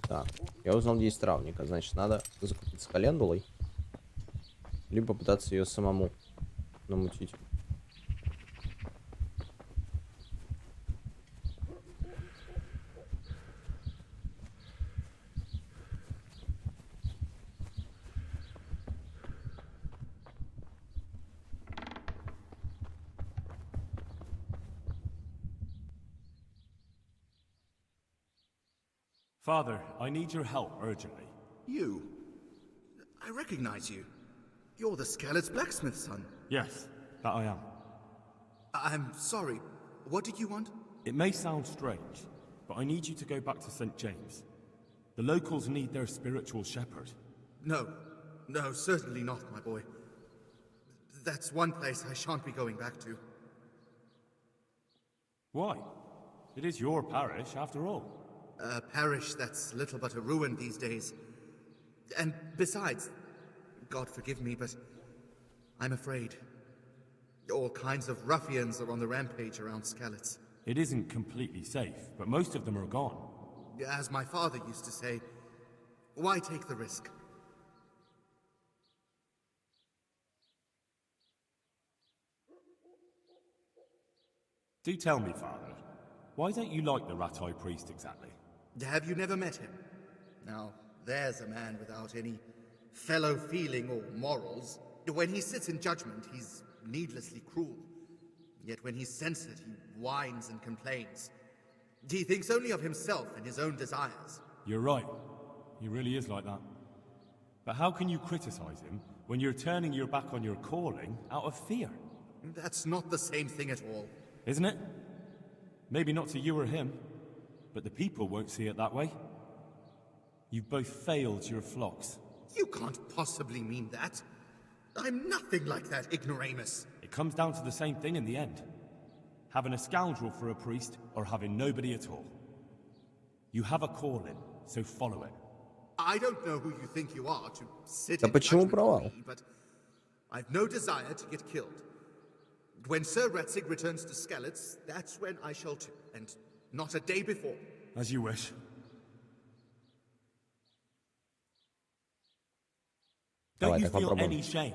Так, я узнал, где есть травника. Значит, надо закупиться календулой. Либо пытаться ее самому намутить. Father, I need your help urgently. You? I recognize you. You're the Scarlet's blacksmith's son. Yes, that I am. I'm sorry. What did you want? It may sound strange, but I need you to go back to St. James. The locals need their spiritual shepherd. No. No, certainly not, my boy. That's one place I shan't be going back to. Why? It is your parish, after all. A parish that's little but a ruin these days. And besides, God forgive me, but I'm afraid. All kinds of ruffians are on the rampage around Skalitz. It isn't completely safe, but most of them are gone. As my father used to say, why take the risk? Do tell me, Father, why don't you like the Rat Eye Priest exactly? Have you never met him? Now, there's a man without any fellow feeling or morals. When he sits in judgment, he's needlessly cruel. Yet when he's censored, he whines and complains. He thinks only of himself and his own desires. You're right. He really is like that. But how can you criticize him when you're turning your back on your calling out of fear? That's not the same thing at all. Isn't it? Maybe not to you or him, but the people won't see it that way. You've both failed your flocks. You can't possibly mean that. I'm nothing like that ignoramus. It comes down to the same thing in the end. Having a scoundrel for a priest or having nobody at all. You have a calling, so follow it. I don't know who you think you are to sit Да in почему judgment провал? on me, but I've no desire to get killed. When Sir Ratzig returns to Skalitz, that's when I shall too, and not a day before. As you wish. Don't Давай, you так feel попробуем. any shame?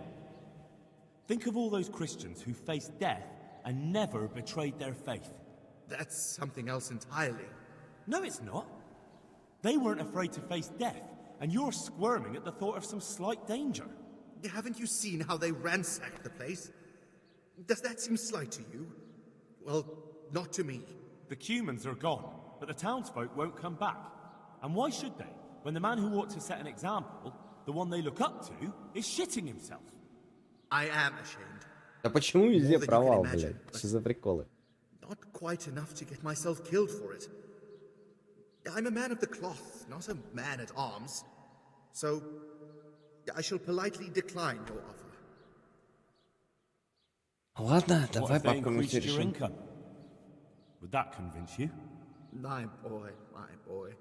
Think of all those Christians who faced death and never betrayed their faith. That's something else entirely. No, it's not. They weren't afraid to face death, and you're squirming at the thought of some slight danger. Haven't you seen how they ransacked the place? Does that seem slight to you? Well, not to me. The Cumans are gone, but the townsfolk won't come back. And why should they, when the man who ought to set an example, the one they look up to, is shitting himself? I am ashamed. Да почему везде More than you can провал, imagine, блядь? Что за приколы? Not quite enough to get myself killed for it. I'm a man of the cloth, not a man at arms. So, I shall politely decline your offer. Ладно, What давай if they попробуем increased your решим. income? Would that convince you? My boy, my boy.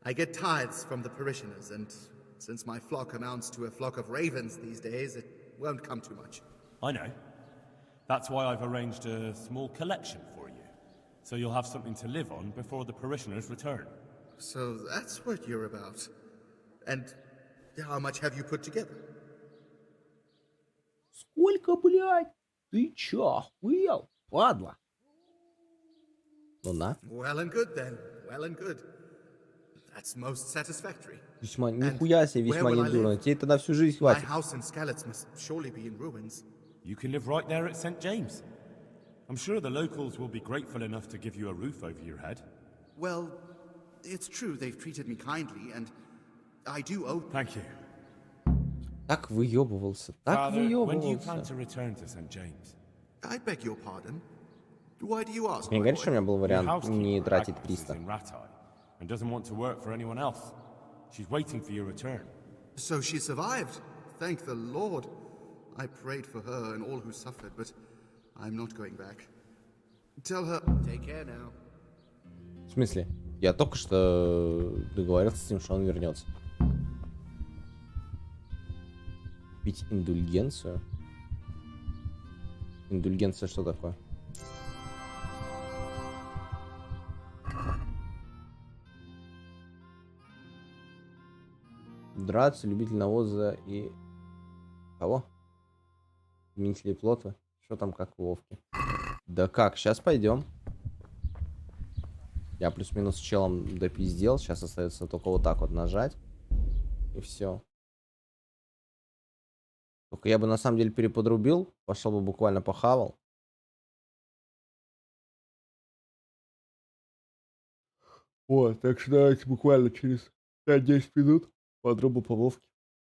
I get tithes from the parishioners, and since my flock amounts to a flock of ravens these days, it won't come too much. I know. That's why I've arranged a small collection for you, so you'll have something to live on before the parishioners return. So that's what you're about. And how much have you put together? Сколько, блядь? Ты чё, охуел, падла? Ну на. Well and good then. Well and good. That's most satisfactory. Весьма, нихуя себе, весьма where will I недурно. live? Тебе тогда всю жизнь My хватит. house in Skalitz must surely be in ruins. You can live right there at St. James. I'm sure the locals will be grateful enough to give you a roof over your head. Well, it's true they've treated me kindly, and I do owe... Thank you. Так выебывался, так Father, when do you plan выебывался. to return to St. James? I beg your pardon. Why do you ask? Мне my говоришь, boy? что у меня был Your вариант не housekeeper тратить Agnes is 300. in Ratai and doesn't want to work for anyone else. She's waiting for your return. So she survived. Thank the Lord. I prayed for her and all who suffered, but I'm not going back. Tell her... Take care now. В смысле? Я только что договорился с ним, что он вернется. Купить индульгенцию? Индульгенция что такое? Драться, любитель навоза и... Кого? Заменители плота? Что там как в Вовке? Да как? Сейчас пойдем. Я плюс-минус с челом допиздел. Сейчас остается только вот так вот нажать. И все. Только я бы на самом деле переподрубил. Пошел бы буквально похавал. Вот, так что давайте буквально через 5-10 минут подрубу по Вовке.